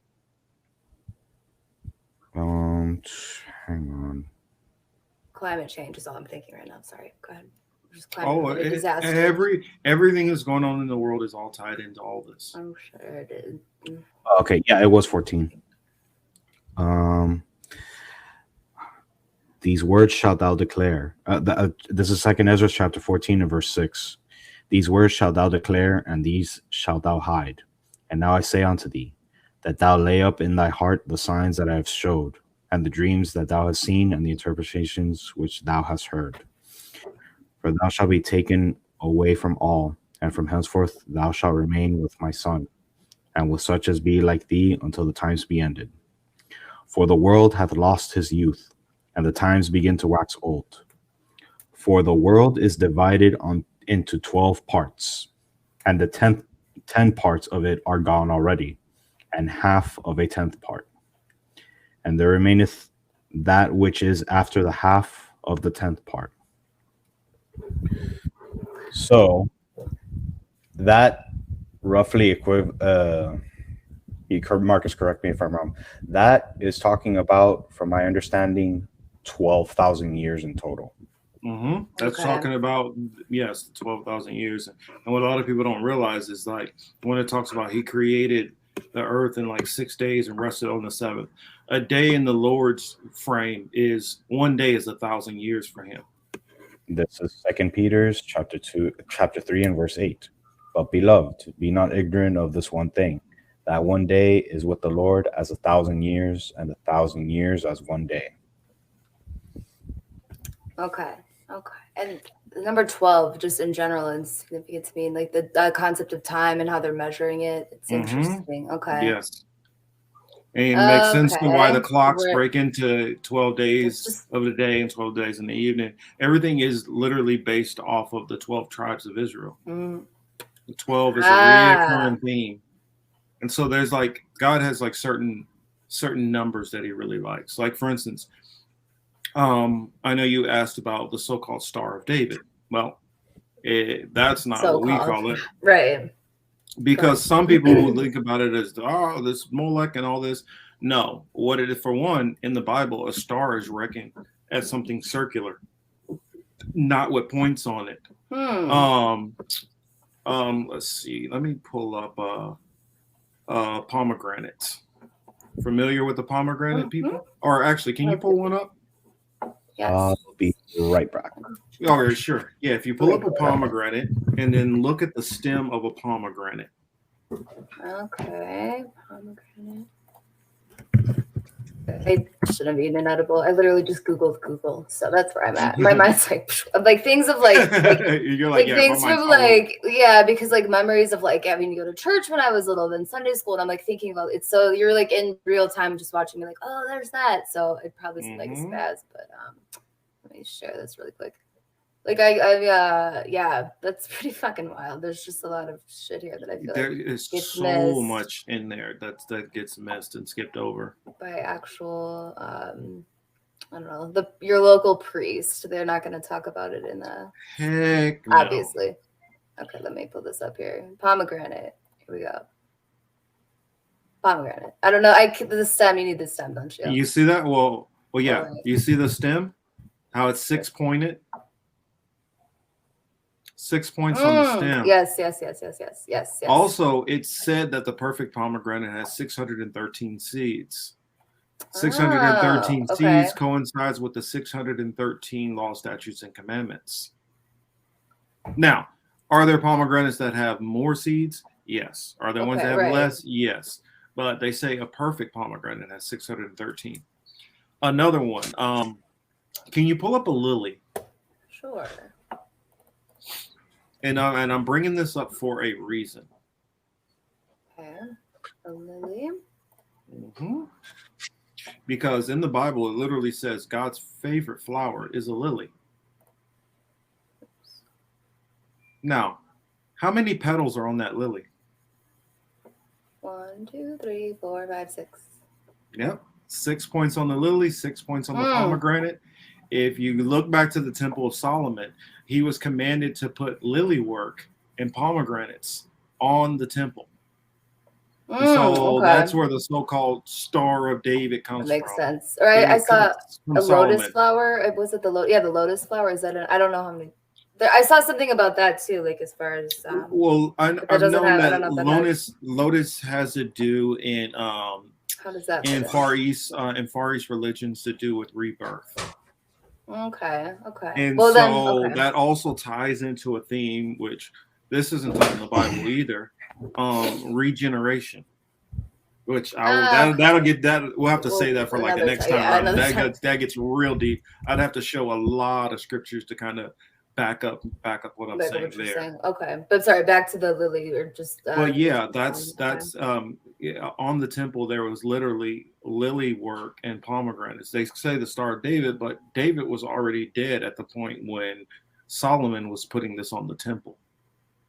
Hang on. Climate change is all I'm thinking right now. Sorry, go ahead. Everything that's going on in the world is all tied into all this. I'm sure it is. Okay, yeah, it was 14. These words shalt thou declare. This is 2nd Ezra chapter 14 and verse 6. These words shalt thou declare, and these shalt thou hide. And now I say unto thee, that thou lay up in thy heart the signs that I have showed, and the dreams that thou hast seen, and the interpretations which thou hast heard. For thou shalt be taken away from all, and from henceforth thou shalt remain with my son, and with such as be like thee until the times be ended. For the world hath lost his youth, and the times begin to wax old. For the world is divided into 12 parts, and the 10 parts of it are gone already, and half of a 10th part. And there remaineth that which is after the half of the 10th part. So that roughly Marcus, correct me if I'm wrong, that is talking about, from my understanding, 12,000 years in total. Mm-hmm. That's talking about, yes, 12,000 years. And what a lot of people don't realize is, like, when it talks about he created the earth in like 6 days and rested on the 7th. A day in the Lord's frame is 1 day is 1,000 years for him. This is 2 Peter chapter 3 and verse 8. But beloved, be not ignorant of this one thing, that 1 day is with the Lord as 1,000 years, and 1,000 years as 1 day. Okay. And number 12, just in general, is significant to me, like the concept of time and how they're measuring it. It's interesting. Okay. Yes. And it makes sense to why the clocks break into 12 days of the day and 12 days in the evening. Everything is literally based off of the 12 tribes of Israel. The 12 is a reoccurring theme. And so there's like, God has like certain numbers that he really likes. Like, for instance, I know you asked about the so-called Star of David. Well, that's not what we So-called. call it. Right. Because some people will think about it as, oh, this Molech and all this. No, what it is, for one, in the Bible, a star is reckoned as something circular, not with points on it. Let's see. Let me pull up pomegranates. Familiar with the pomegranate, people? Or actually, can you pull one up? Yes. I'll be right back. Oh, sure. Yeah, if you pull up a pomegranate and then look at the stem of a pomegranate. Okay, pomegranate. I shouldn't be an edible. I literally just Googled Google, so that's where I'm at. My mind's like things of You're like yeah, things from because like memories of like having to go to church when I was little, then Sunday school, and I'm like thinking about it. So you're like in real time just watching me, like, oh, there's that. So it probably seemed like a spaz, but let me share this really quick. Like yeah, that's pretty fucking wild. There's just a lot of shit here that I feel there like is gets so missed much in there that gets missed and skipped over by actual I don't know, your local priest. They're not going to talk about it in the heck no. obviously. Okay, let me pull this up here. Pomegranate. Here we go. Pomegranate. I don't know. The stem. You need the stem, don't you? You see that? Well, yeah. Right. You see the stem? How it's 6 pointed? 6 points on the stem. Yes. Also, it's said that the perfect pomegranate has 613 seeds. 613 seeds coincides with the 613 law, statutes, and commandments. Now, are there pomegranates that have more seeds? Yes. Are there ones that have less? Yes. But they say a perfect pomegranate has 613. Another one. Can you pull up a lily? Sure. And I'm bringing this up for a reason. Okay. A lily. Mm-hmm. Because in the Bible, it literally says God's favorite flower is a lily. Now, how many petals are on that lily? 1, 2, 3, 4, 5, 6. Yep. 6 points on the lily, 6 points on the pomegranate. If you look back to the Temple of Solomon, he was commanded to put lily work and pomegranates on the temple. So that's where the so-called Star of David comes from. That makes sense. All right, I saw a lotus flower. Was it the lotus flower? Is that I don't know how many. I saw something about that too, like as far as. Well, I've known that lotus has to do in how does that in Far East religions to do with rebirth. Okay. And that also ties into a theme which this isn't taught in the Bible either. Regeneration, which that'll get that we'll have to say that for like the next time around. That gets real deep. I'd have to show a lot of scriptures to kind of back up what I'm saying there. Okay, but sorry, back to the lily or just. But yeah, that's on the temple there was literally lily work and pomegranates. They say the Star of David, but David was already dead at the point when Solomon was putting this on the temple.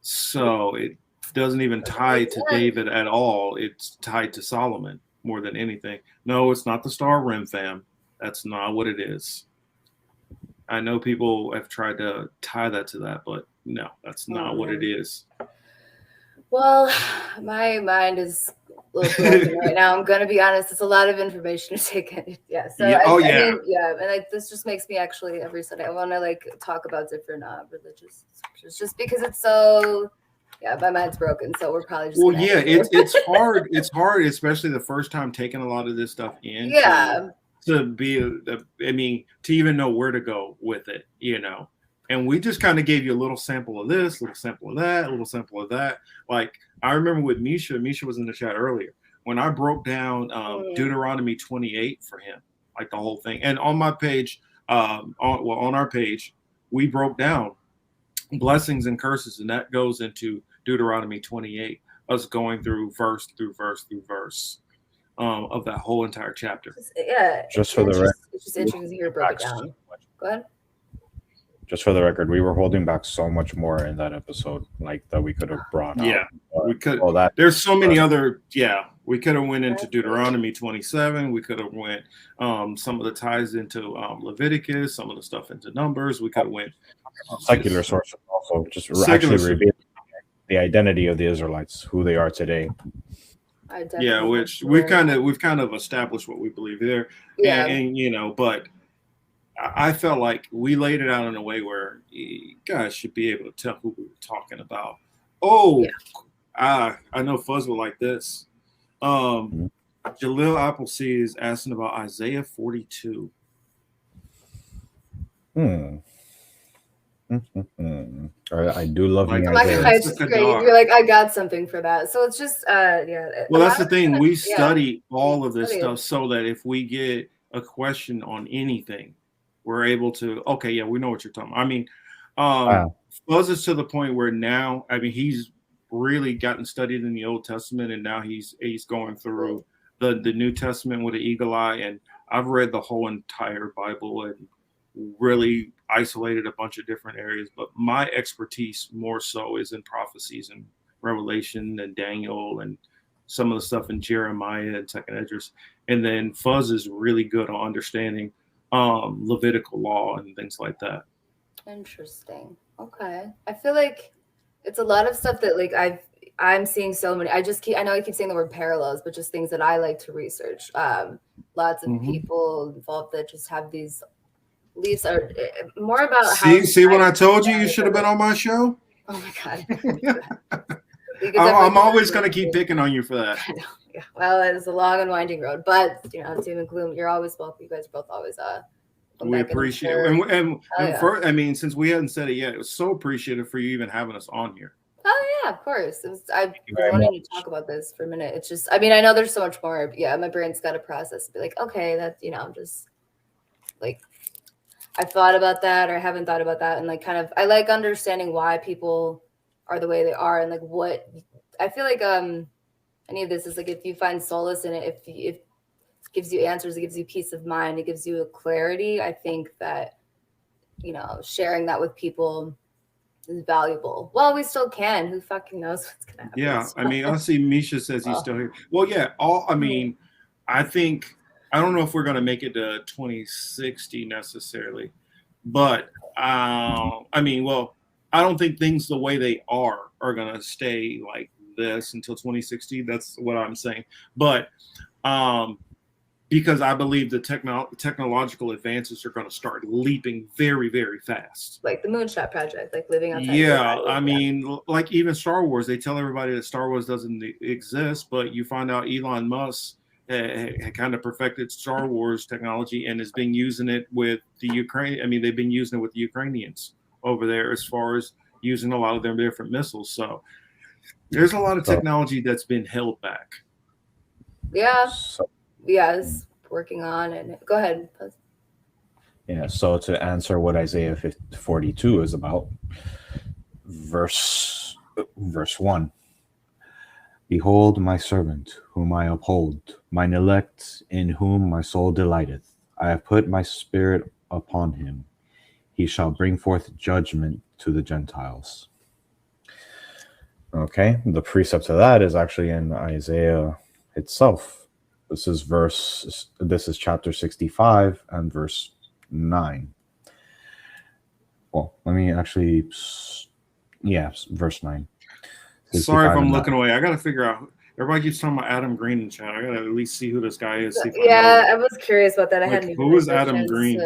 So it doesn't even tie to David at all. It's tied to Solomon more than anything. No, it's not the Star Rim fam. That's not what it is. I know people have tried to tie that to that, but no, that's not what it is. Well, my mind is a little broken right now. I'm going to be honest. It's a lot of information to take in. Yeah. So I mean, this just makes me actually every Sunday I want to like talk about different religious scriptures, just because it's so. Yeah, my mind's broken, so we're probably just. Well, yeah, it's hard. It's hard, especially the first time taking a lot of this stuff in. Yeah. To even know where to go with it, And we just kind of gave you a little sample of this, a little sample of that, a little sample of that. Like I remember with Misha was in the chat earlier when I broke down Deuteronomy 28 for him, like the whole thing. And on my page, on our page, we broke down blessings and curses, and that goes into Deuteronomy 28, us going through verse through verse through verse of that whole entire chapter. Just for the record, it's just interesting to hear it broken down. Go ahead. Just for the record, we were holding back so much more in that episode, like that we could have brought out. Yeah, we could. There's so many other. Yeah, We could have went into Exactly. Deuteronomy 27. We could have went some of the ties into Leviticus, some of the stuff into Numbers. We could have went Secular just sources also just secular. actually reveal the identity of the Israelites, who they are today. I definitely Yeah, which we've kind of established what we believe there, and you know, but I felt like we laid it out in a way where you guys should be able to tell who we were talking about. Oh, I know Fuzz would like this. Mhm. Jalil Appleseed is asking about Isaiah 42. I do love Like, me Oh my Isaiah. god, it's just great. You're like, I got something for that. So it's just yeah. Well, that's the Allow thing. us We to- yeah. study all of this Study it. stuff so that if we get a question on anything, we're able to, okay, yeah, we know what you're talking about. I mean, Wow. Fuzz is to the point where now, I mean, he's really gotten studied in the Old Testament, and now he's going through the New Testament with an eagle eye. And I've read the whole entire Bible and really isolated a bunch of different areas. But my expertise more so is in prophecies and Revelation and Daniel and some of the stuff in Jeremiah and Second Esdras. And then Fuzz is really good on understanding Levitical law and things like that. Interesting. Okay. I feel like it's a lot of stuff that like I'm seeing so many. I know I keep saying the word parallels, but just things that I like to research. Lots of people involved that just have these beliefs are more about See when I told you should have been on my show? Oh my god. I'm always going to keep picking on you for that. I know. Yeah. Well, it's a long and winding road, but you know, Doom and Gloom, you're always welcome. You guys are both always we appreciate it. And for, I mean, since we hadn't said it yet, it was so appreciative for you even having us on here. Oh yeah, of course. I've been wanting to talk about this for a minute. It's just, I mean, I know there's so much more. Yeah, my brain's got to process. Be like, okay, that's, you know, just like I've thought about that or I haven't thought about that, and like kind of I like understanding why people are the way they are, and like what I feel like any of this is like if you find solace in it, if it gives you answers, it gives you peace of mind, it gives you a clarity. I think that, you know, sharing that with people is valuable. Well, we still can. Who fucking knows what's gonna happen? Yeah, So. I mean, I see Misha says he's still here. Well, yeah, I mean, I think I don't know if we're gonna make it to 2060 necessarily, but I mean, well, I don't think things the way they are gonna stay like this until 2060. That's what I'm saying. But because I believe the technological advances are going to start leaping very, very fast. Like the Moonshot Project, like living outside. Yeah, I mean, like even Star Wars, they tell everybody that Star Wars doesn't exist, but you find out Elon Musk had kind of perfected Star Wars technology and has been using it with the Ukraine. I mean, they've been using it with the Ukrainians over there as far as using a lot of their different missiles. So there's a lot of technology that's been held back. Yeah. Yeah, it's working on it. Go ahead. Yeah, so to answer what Isaiah 42 is about, verse 1. Behold my servant, whom I uphold, mine elect, in whom my soul delighteth. I have put my spirit upon him. He shall bring forth judgment to the Gentiles. Okay, the precept to that is actually in Isaiah itself. This is chapter 65 and verse 9. Well, let me actually, verse 9. Sorry if I'm looking away. I got to figure out. Everybody keeps talking about Adam Green in chat. I got to at least see who this guy is. Yeah, I was curious about that. I hadn't even. Who is Adam Green?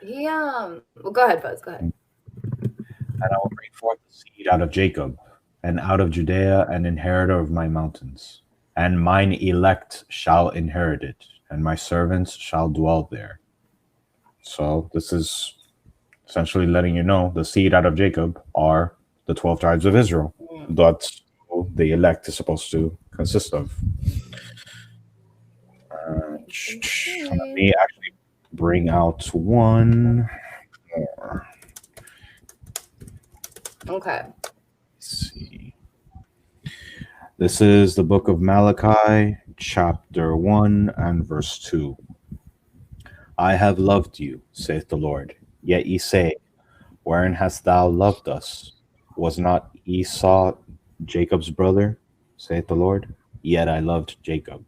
Yeah. Well, go ahead, Buzz. Go ahead. And I will bring forth the seed out of Jacob, and out of Judea, an inheritor of my mountains. And mine elect shall inherit it, and my servants shall dwell there. So this is essentially letting you know the seed out of Jacob are the 12 tribes of Israel. That's what the elect is supposed to consist of. Let me actually bring out one more. Okay. Let's see. This is the book of Malachi, chapter 1 and verse 2. I have loved you, saith the Lord. Yet ye say, wherein hast thou loved us? Was not Esau Jacob's brother? saith the Lord. Yet I loved Jacob.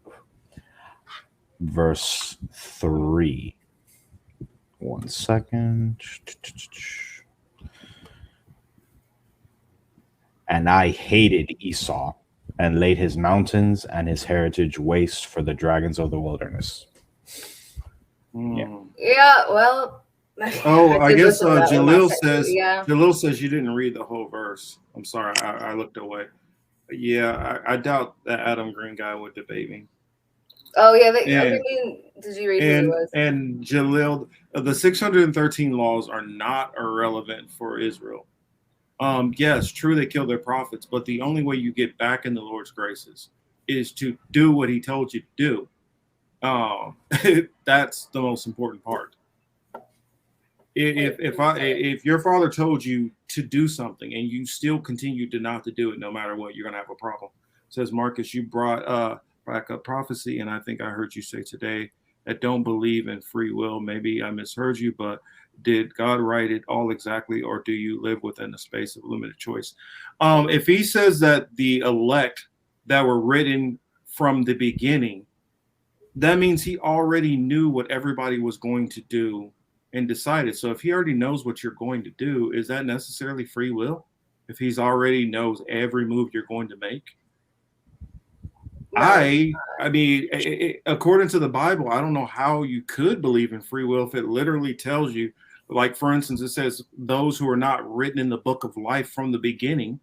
Verse 3. One second. And I hated Esau and laid his mountains and his heritage waste for the dragons of the wilderness. Mm. Yeah, well, Oh, I did guess listen to that one last time, too. Yeah. Jalil says you didn't read the whole verse. I'm sorry, I looked away. Yeah, I doubt that Adam Green guy would debate me. Oh yeah, And did you read who he was? and Jalil, the 613 laws are not irrelevant for Israel. Yes, true, they killed their prophets, but the only way you get back in the Lord's graces is to do what He told you to do. That's the most important part. If your father told you to do something and you still continue to not to do it, no matter what, you're gonna have a problem. Says Marcus, you brought back up prophecy, and I think I heard you say today that don't believe in free will. Maybe I misheard you, but did God write it all exactly, or do you live within the space of limited choice? If He says that the elect that were written from the beginning, that means He already knew what everybody was going to do and decided. So if He already knows what you're going to do, is that necessarily free will? If He's already knows every move you're going to make? No. I mean, according to the Bible, I don't know how you could believe in free will if it literally tells you, like, for instance, it says those who are not written in the book of life from the beginning,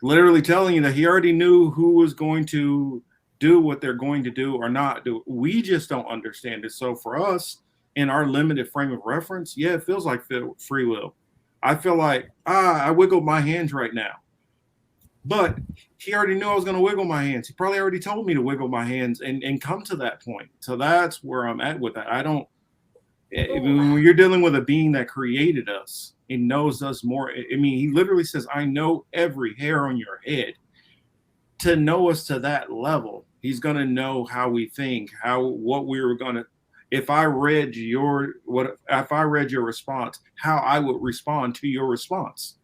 literally telling you that He already knew who was going to do what they're going to do or not do. We just don't understand it. So for us, in our limited frame of reference, yeah, it feels like free will. I feel like, I wiggled my hands right now. But He already knew I was going to wiggle my hands. He probably already told me to wiggle my hands and come to that point. So that's where I'm at with that. When you're dealing with a being that created us and knows us more, I mean, He literally says, I know every hair on your head. To know us to that level, He's going to know how we think, what we were going to, if I read your response, how I would respond to your response.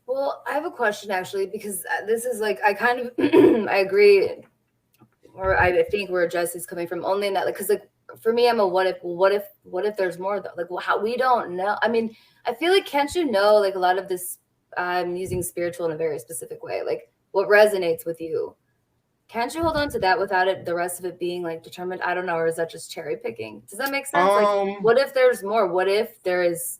Well, I have a question actually, because this is like, I kind of, I agree, or I think where Jesse's coming from, only in that, like, because like for me, I'm a what if there's more though? Like, well, how we don't know. I mean, I feel like, can't you know, like a lot of this, I'm using spiritual in a very specific way, like what resonates with you. Can't you hold on to that without it, the rest of it being like determined? I don't know, or is that just cherry picking? Does that make sense? Like, what if there's more? What if there is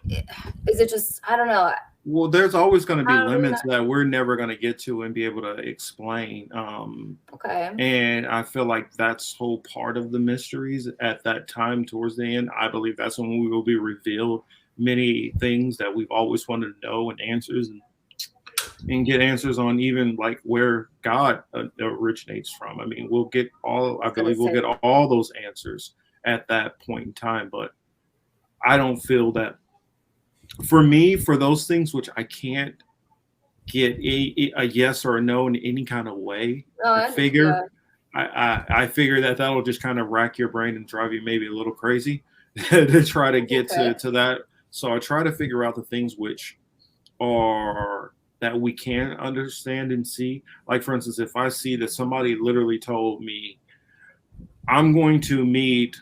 it just, I don't know. Well, there's always going to be limits that we're never going to get to and be able to explain. Okay. And I feel like that's whole part of the mysteries at that time towards the end. I believe that's when we will be revealed many things that we've always wanted to know and answers and get answers on, even like where God originates from. I mean, I believe we'll get all those answers at that point in time, but I don't feel that for me, for those things which I can't get a yes or a no in any kind of way, I figure that that'll just kind of rack your brain and drive you maybe a little crazy to try to get to that. So I try to figure out the things which are that we can understand and see. Like, for instance, if I see that somebody literally told me, I'm going to meet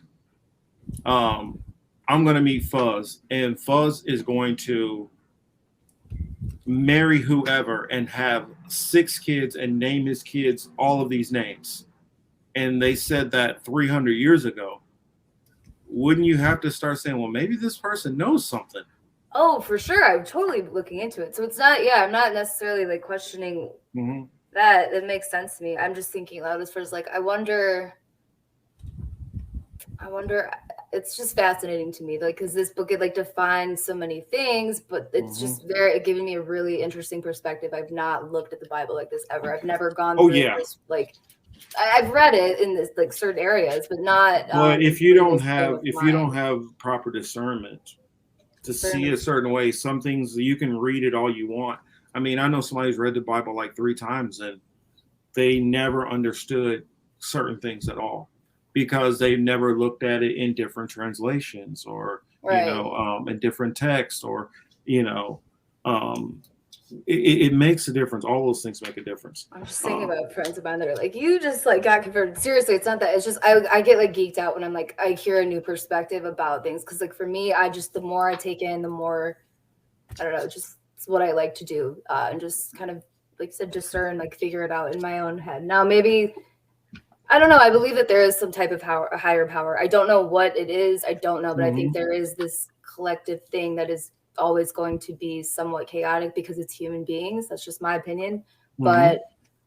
Fuzz, and Fuzz is going to marry whoever and have 6 kids and name his kids all of these names. And they said that 300 years ago. Wouldn't you have to start saying, well, maybe this person knows something? Oh, for sure. I'm totally looking into it. So it's not, I'm not necessarily like questioning that. It makes sense to me. I'm just thinking loud as far as like, I wonder, it's just fascinating to me, like, because this book, it like defines so many things, but it's just giving me a really interesting perspective. I've not looked at the Bible like this ever. I've never gone through this, like, I've read it in this like certain areas, but not. But if you don't have proper discernment to see a certain way, some things you can read it all you want. I mean, I know somebody's read the Bible like 3 times and they never understood certain things at all, because they've never looked at it in different translations or, in different texts or, it makes a difference. All those things make a difference. I'm just thinking about friends of mine that are like, you just like got converted. Seriously, it's not that. It's just I get like geeked out when I'm like I hear a new perspective about things. Because like for me, I just the more I take in, the more I don't know, just it's what I like to do, and just kind of like I said, discern, like figure it out in my own head. Now maybe I don't know. I believe that there is some type of power, a higher power. I don't know what it is. I don't know, but I think there is this collective thing that is always going to be somewhat chaotic because it's human beings. That's just my opinion. But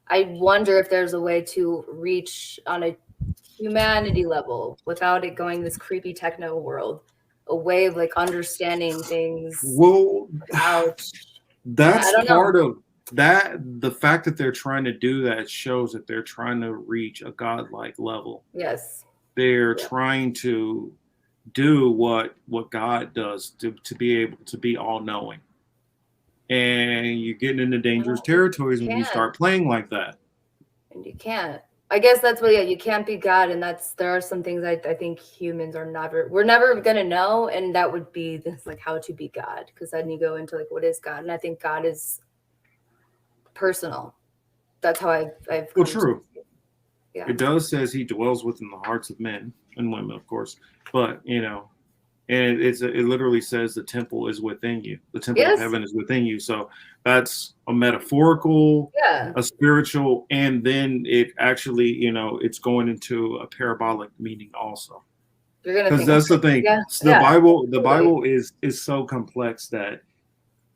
I wonder if there's a way to reach on a humanity level without it going this creepy techno world, a way of like understanding things Well, without. I that's don't know. part of that. The fact that they're trying to do that shows that they're trying to reach a godlike level. Yes. They're Yeah. trying to do what God does to be able to be all knowing. And you're getting into dangerous territories when you Can't. start playing like that. And you can't. I guess that's what, yeah, you can't be God. And there are some things I think humans we're never going to know. And that would be this, like how to be God. Because then you go into like, what is God? And I think God is personal. That's how I've Well, come true. Yeah. It does says he dwells within the hearts of men and women, of course. But, and it literally says the temple is within you. The temple of heaven is within you. So that's a metaphorical, a spiritual, and then it actually, it's going into a parabolic meaning also. Because that's the thing. The Bible is so complex that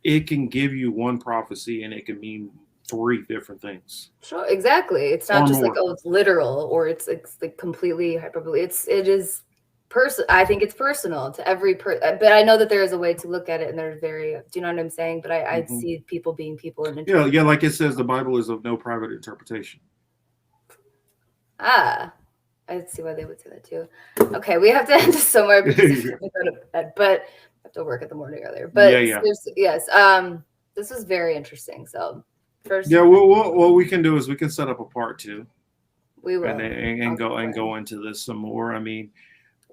it can give you one prophecy and it can mean 3 different things. Sure, exactly. It's not just like, oh, it's literal or it's like completely hyperbole. It is I think it's personal to every but I know that there is a way to look at it and there's do you know what I'm saying? But I see people being people and yeah, like it says the Bible is of no private interpretation. I see why they would say that too. Okay, we have to end this somewhere because I go to bed, but I have to work in the morning earlier. But yes, this was very interesting. So first, what we can do is we can set up a part 2. We will and go into this some more. I mean,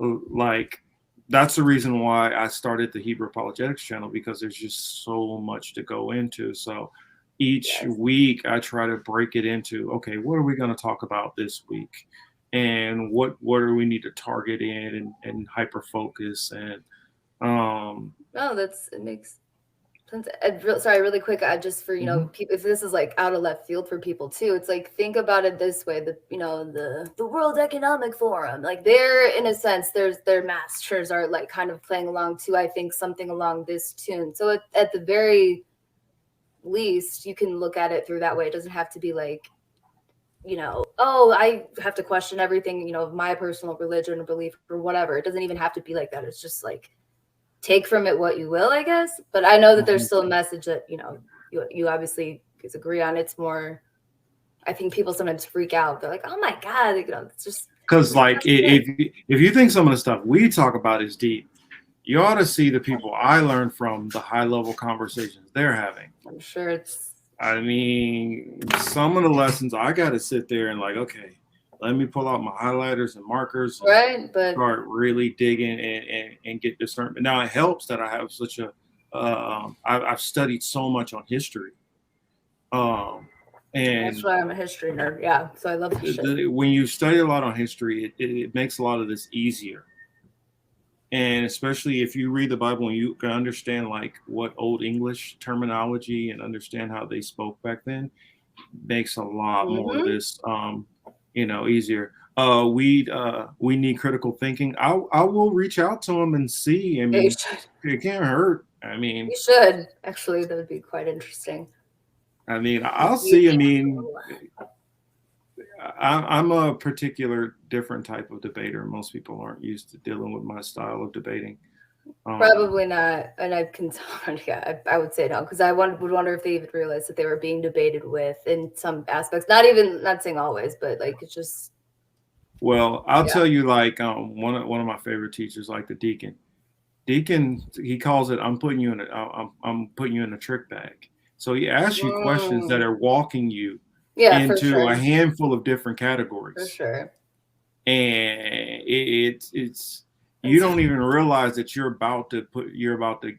like that's the reason why I started the Hebrew Apologetics channel, because there's just so much to go into. So each week I try to break it into, okay, what are we going to talk about this week? And what do we need to target in and hyper focus and it makes sense. Sorry, really quick, just for people, if this is like out of left field for people too, it's like think about it this way: the World Economic Forum, like they're in a sense, their masters are like kind of playing along too. I think something along this tune. So at the least, you can look at it through that way. It doesn't have to be like, oh, I have to question everything, of my personal religion or belief or whatever. It doesn't even have to be like that. It's just like take from it what you will, I guess. But I know that there's still a message that, you obviously agree on. It's more, I think people sometimes freak out. They're like, oh my God, it's just. Because like if you think some of the stuff we talk about is deep, you ought to see the people I learned from, the high level conversations they're having. I'm sure I mean, some of the lessons I got to sit there and like, okay, let me pull out my highlighters and markers and start really digging and get discernment. Now it helps that I have such I've studied so much on history. And that's why I'm a history nerd. Yeah. So I love history. When you study a lot on history, it makes a lot of this easier. And especially if you read the Bible and you can understand like what Old English terminology and understand how they spoke back then, makes a lot more of this easier. We need critical thinking. I will reach out to them and see. I mean, it can't hurt. I mean, you should actually. That would be quite interesting. I mean, I'll see. I mean, I'm a particular different type of debater. Most people aren't used to dealing with my style of debating. Probably not, and I can tell. Yeah, I would say no, because I would wonder if they even realized that they were being debated with in some aspects. Not saying always, but like it's just. Well, I'll tell you, like one of my favorite teachers, like the deacon. Deacon, he calls it, I'm putting you in a trick bag. So he asks you questions that are walking you into a handful of different categories. For sure. And it's you don't even realize that you're about to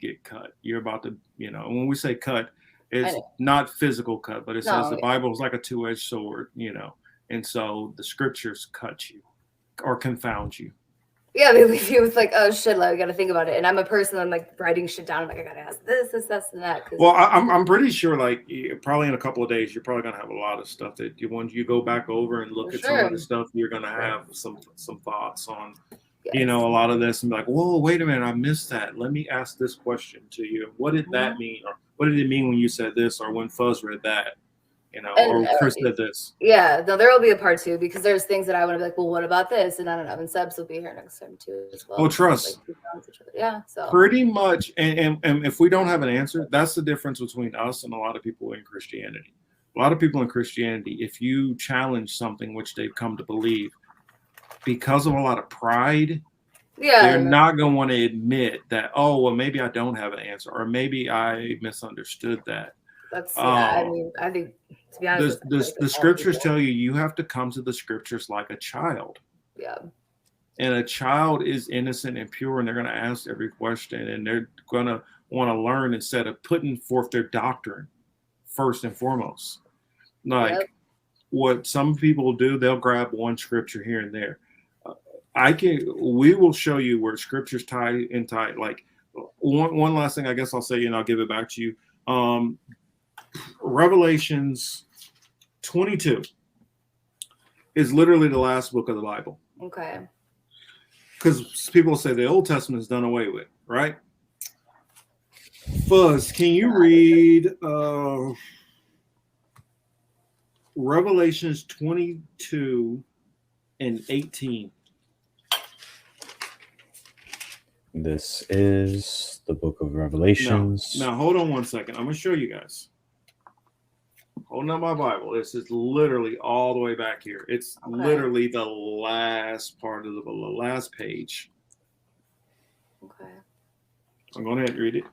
get cut. You're about to, when we say cut, It's know. not physical cut, but it says No, the yeah. Bible is like a two-edged sword, and so the scriptures cut you or confound you. Yeah, they leave you with like, oh shit, like, I gotta think about it. And I'm a person, I'm like writing shit down. I'm like, I gotta ask this, and that. Well, I'm pretty sure, like, probably in a couple of days, you're probably gonna have a lot of stuff that once you go back over and look For at some of the sure. stuff, you're gonna have some thoughts on, Yes. a lot of this, and be like, whoa, wait a minute, I missed that. Let me ask this question to you. What did that mean, or what did it mean when you said this, or when Fuzz read that, And or Chris said this? yeah, no, there will be a part 2 because there's things that I want to be like, well, what about this? And I don't know. And Sebs will be here next time too as well. Oh, trust. Like, yeah. So Pretty much, and if we don't have an answer, that's the difference between us and a lot of people in Christianity. A lot of people in Christianity, if you challenge something which they've come to believe, because of a lot of pride, they're not going to want to admit that, oh, well, maybe I don't have an answer, or maybe I misunderstood that. That's, I mean, I think, to be honest, the scriptures tell you have to come to the scriptures like a child. Yeah. And a child is innocent and pure, and they're going to ask every question, and they're going to want to learn instead of putting forth their doctrine first and foremost. Like what some people do, they'll grab one scripture here and there. We will show you where scriptures tie in tight. Like one last thing, I guess I'll say, and I'll give it back to you. Revelations 22 is literally the last book of the Bible. Okay. Because people say the Old Testament is done away with, right? Fuzz, can you read Revelations 22 and 18? This is the book of Revelations. Now hold on one second. I'm going to show you guys. Holding up my Bible. This is literally all the way back here. It's literally the last part of the last page. Okay. I'm going to read it.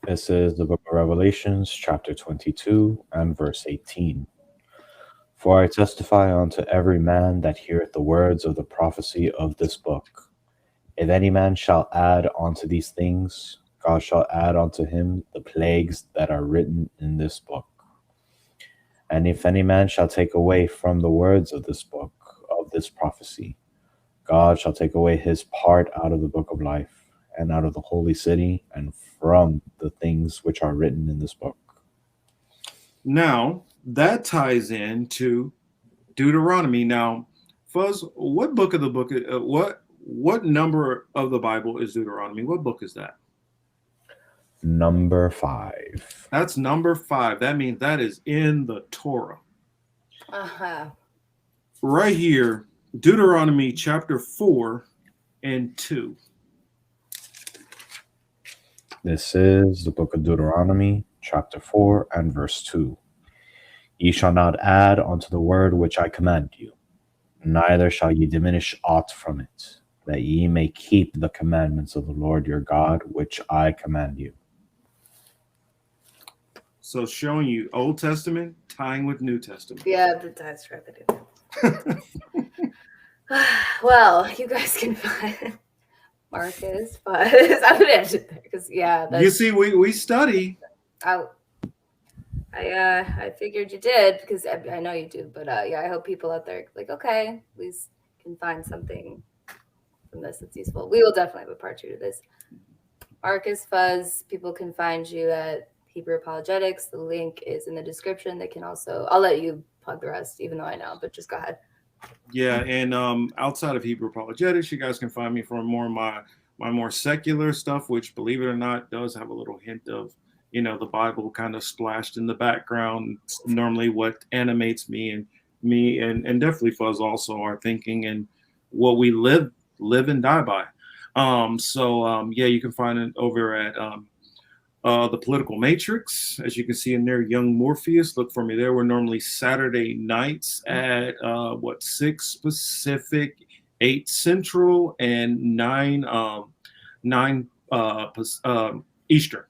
This is the book of Revelations, chapter 22 and verse 18. For I testify unto every man that heareth the words of the prophecy of this book. If any man shall add unto these things, God shall add unto him the plagues that are written in this book. And if any man shall take away from the words of this book, of this prophecy, God shall take away his part out of the book of life, and out of the holy city, and from the things which are written in this book. Now, that ties into Deuteronomy. Now, Fuzz, what book of the book, what number of the Bible is Deuteronomy? What book is that? Number 5. That's number 5. That means that is in the Torah. Right here, Deuteronomy chapter 4 and 2. This is the book of Deuteronomy, chapter 4 and verse 2. Ye shall not add unto the word which I command you, neither shall ye diminish aught from it, that ye may keep the commandments of the Lord your God, which I command you. So showing you Old Testament tying with New Testament. Yeah, that's right. Well, you guys can find Marcus, but I'm gonna end it there because you see, we study. I figured you did because I know you do, but I hope people out there like, okay, at least can find something from this that's useful. We will definitely have a part 2 to this. Marcus, Fuzz, people can find you at Hebrew Apologetics. The link is in the description. They can also, I'll let you plug the rest, even though I know, but just go ahead. Yeah, and outside of Hebrew Apologetics, you guys can find me for more of my more secular stuff, which, believe it or not, does have a little hint of, the Bible kind of splashed in the background. It's normally what animates me and definitely Fuzz also our thinking and what we live and die by. You can find it over at The Political Matrix. As you can see in there, Young Morpheus. Look for me there. We're normally Saturday nights at 6 Pacific, 8 Central, and 9 Eastern.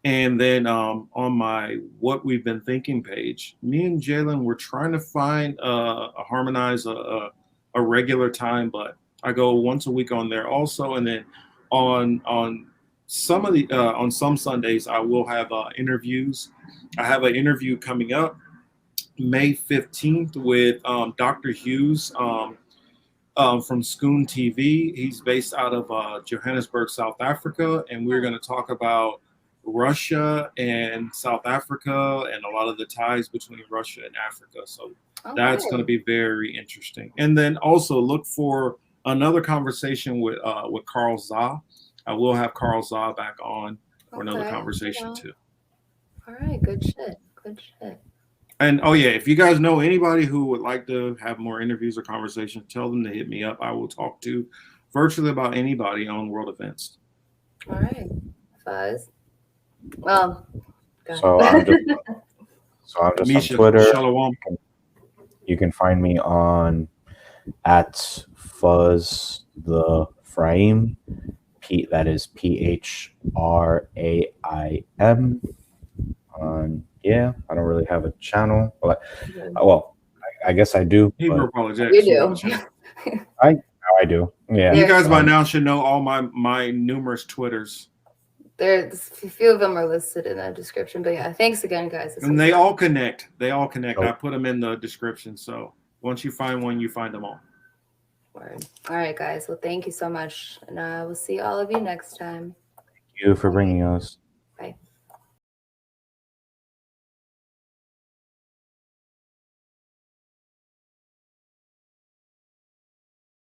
And then on my What We've Been Thinking page, me and Jalen were trying to find harmonize a regular time, but I go once a week on there also, and then on some of the on some Sundays I will have interviews. I have an interview coming up May 15th with Dr. Hughes from Schoon TV. He's based out of Johannesburg, South Africa, and we're going to talk about Russia and South Africa and a lot of the ties between Russia and Africa. So that's going to be very interesting. And then also look for another conversation with Carl Zah. I will have Carl Zah back on for another conversation too. All right, good shit. Good shit. And oh yeah, if you guys know anybody who would like to have more interviews or conversations, tell them to hit me up. I will talk to virtually about anybody on world events. All right, Fuzz. Well, so I'm just Misha, on Twitter. Shalom. You can find me on at Fuzz the Fraim. That is PHRAIM. Yeah, I don't really have a channel. Well, I guess I do. Hebrew apologetics. You do. I do. Yeah. You guys by now should know all my numerous Twitters. There's a few of them are listed in the description. But yeah, thanks again, guys. And they all connect. I put them in the description. So once you find one, you find them all. Word. All right, guys. Well, thank you so much. And we'll see all of you next time. Thank you for bringing us.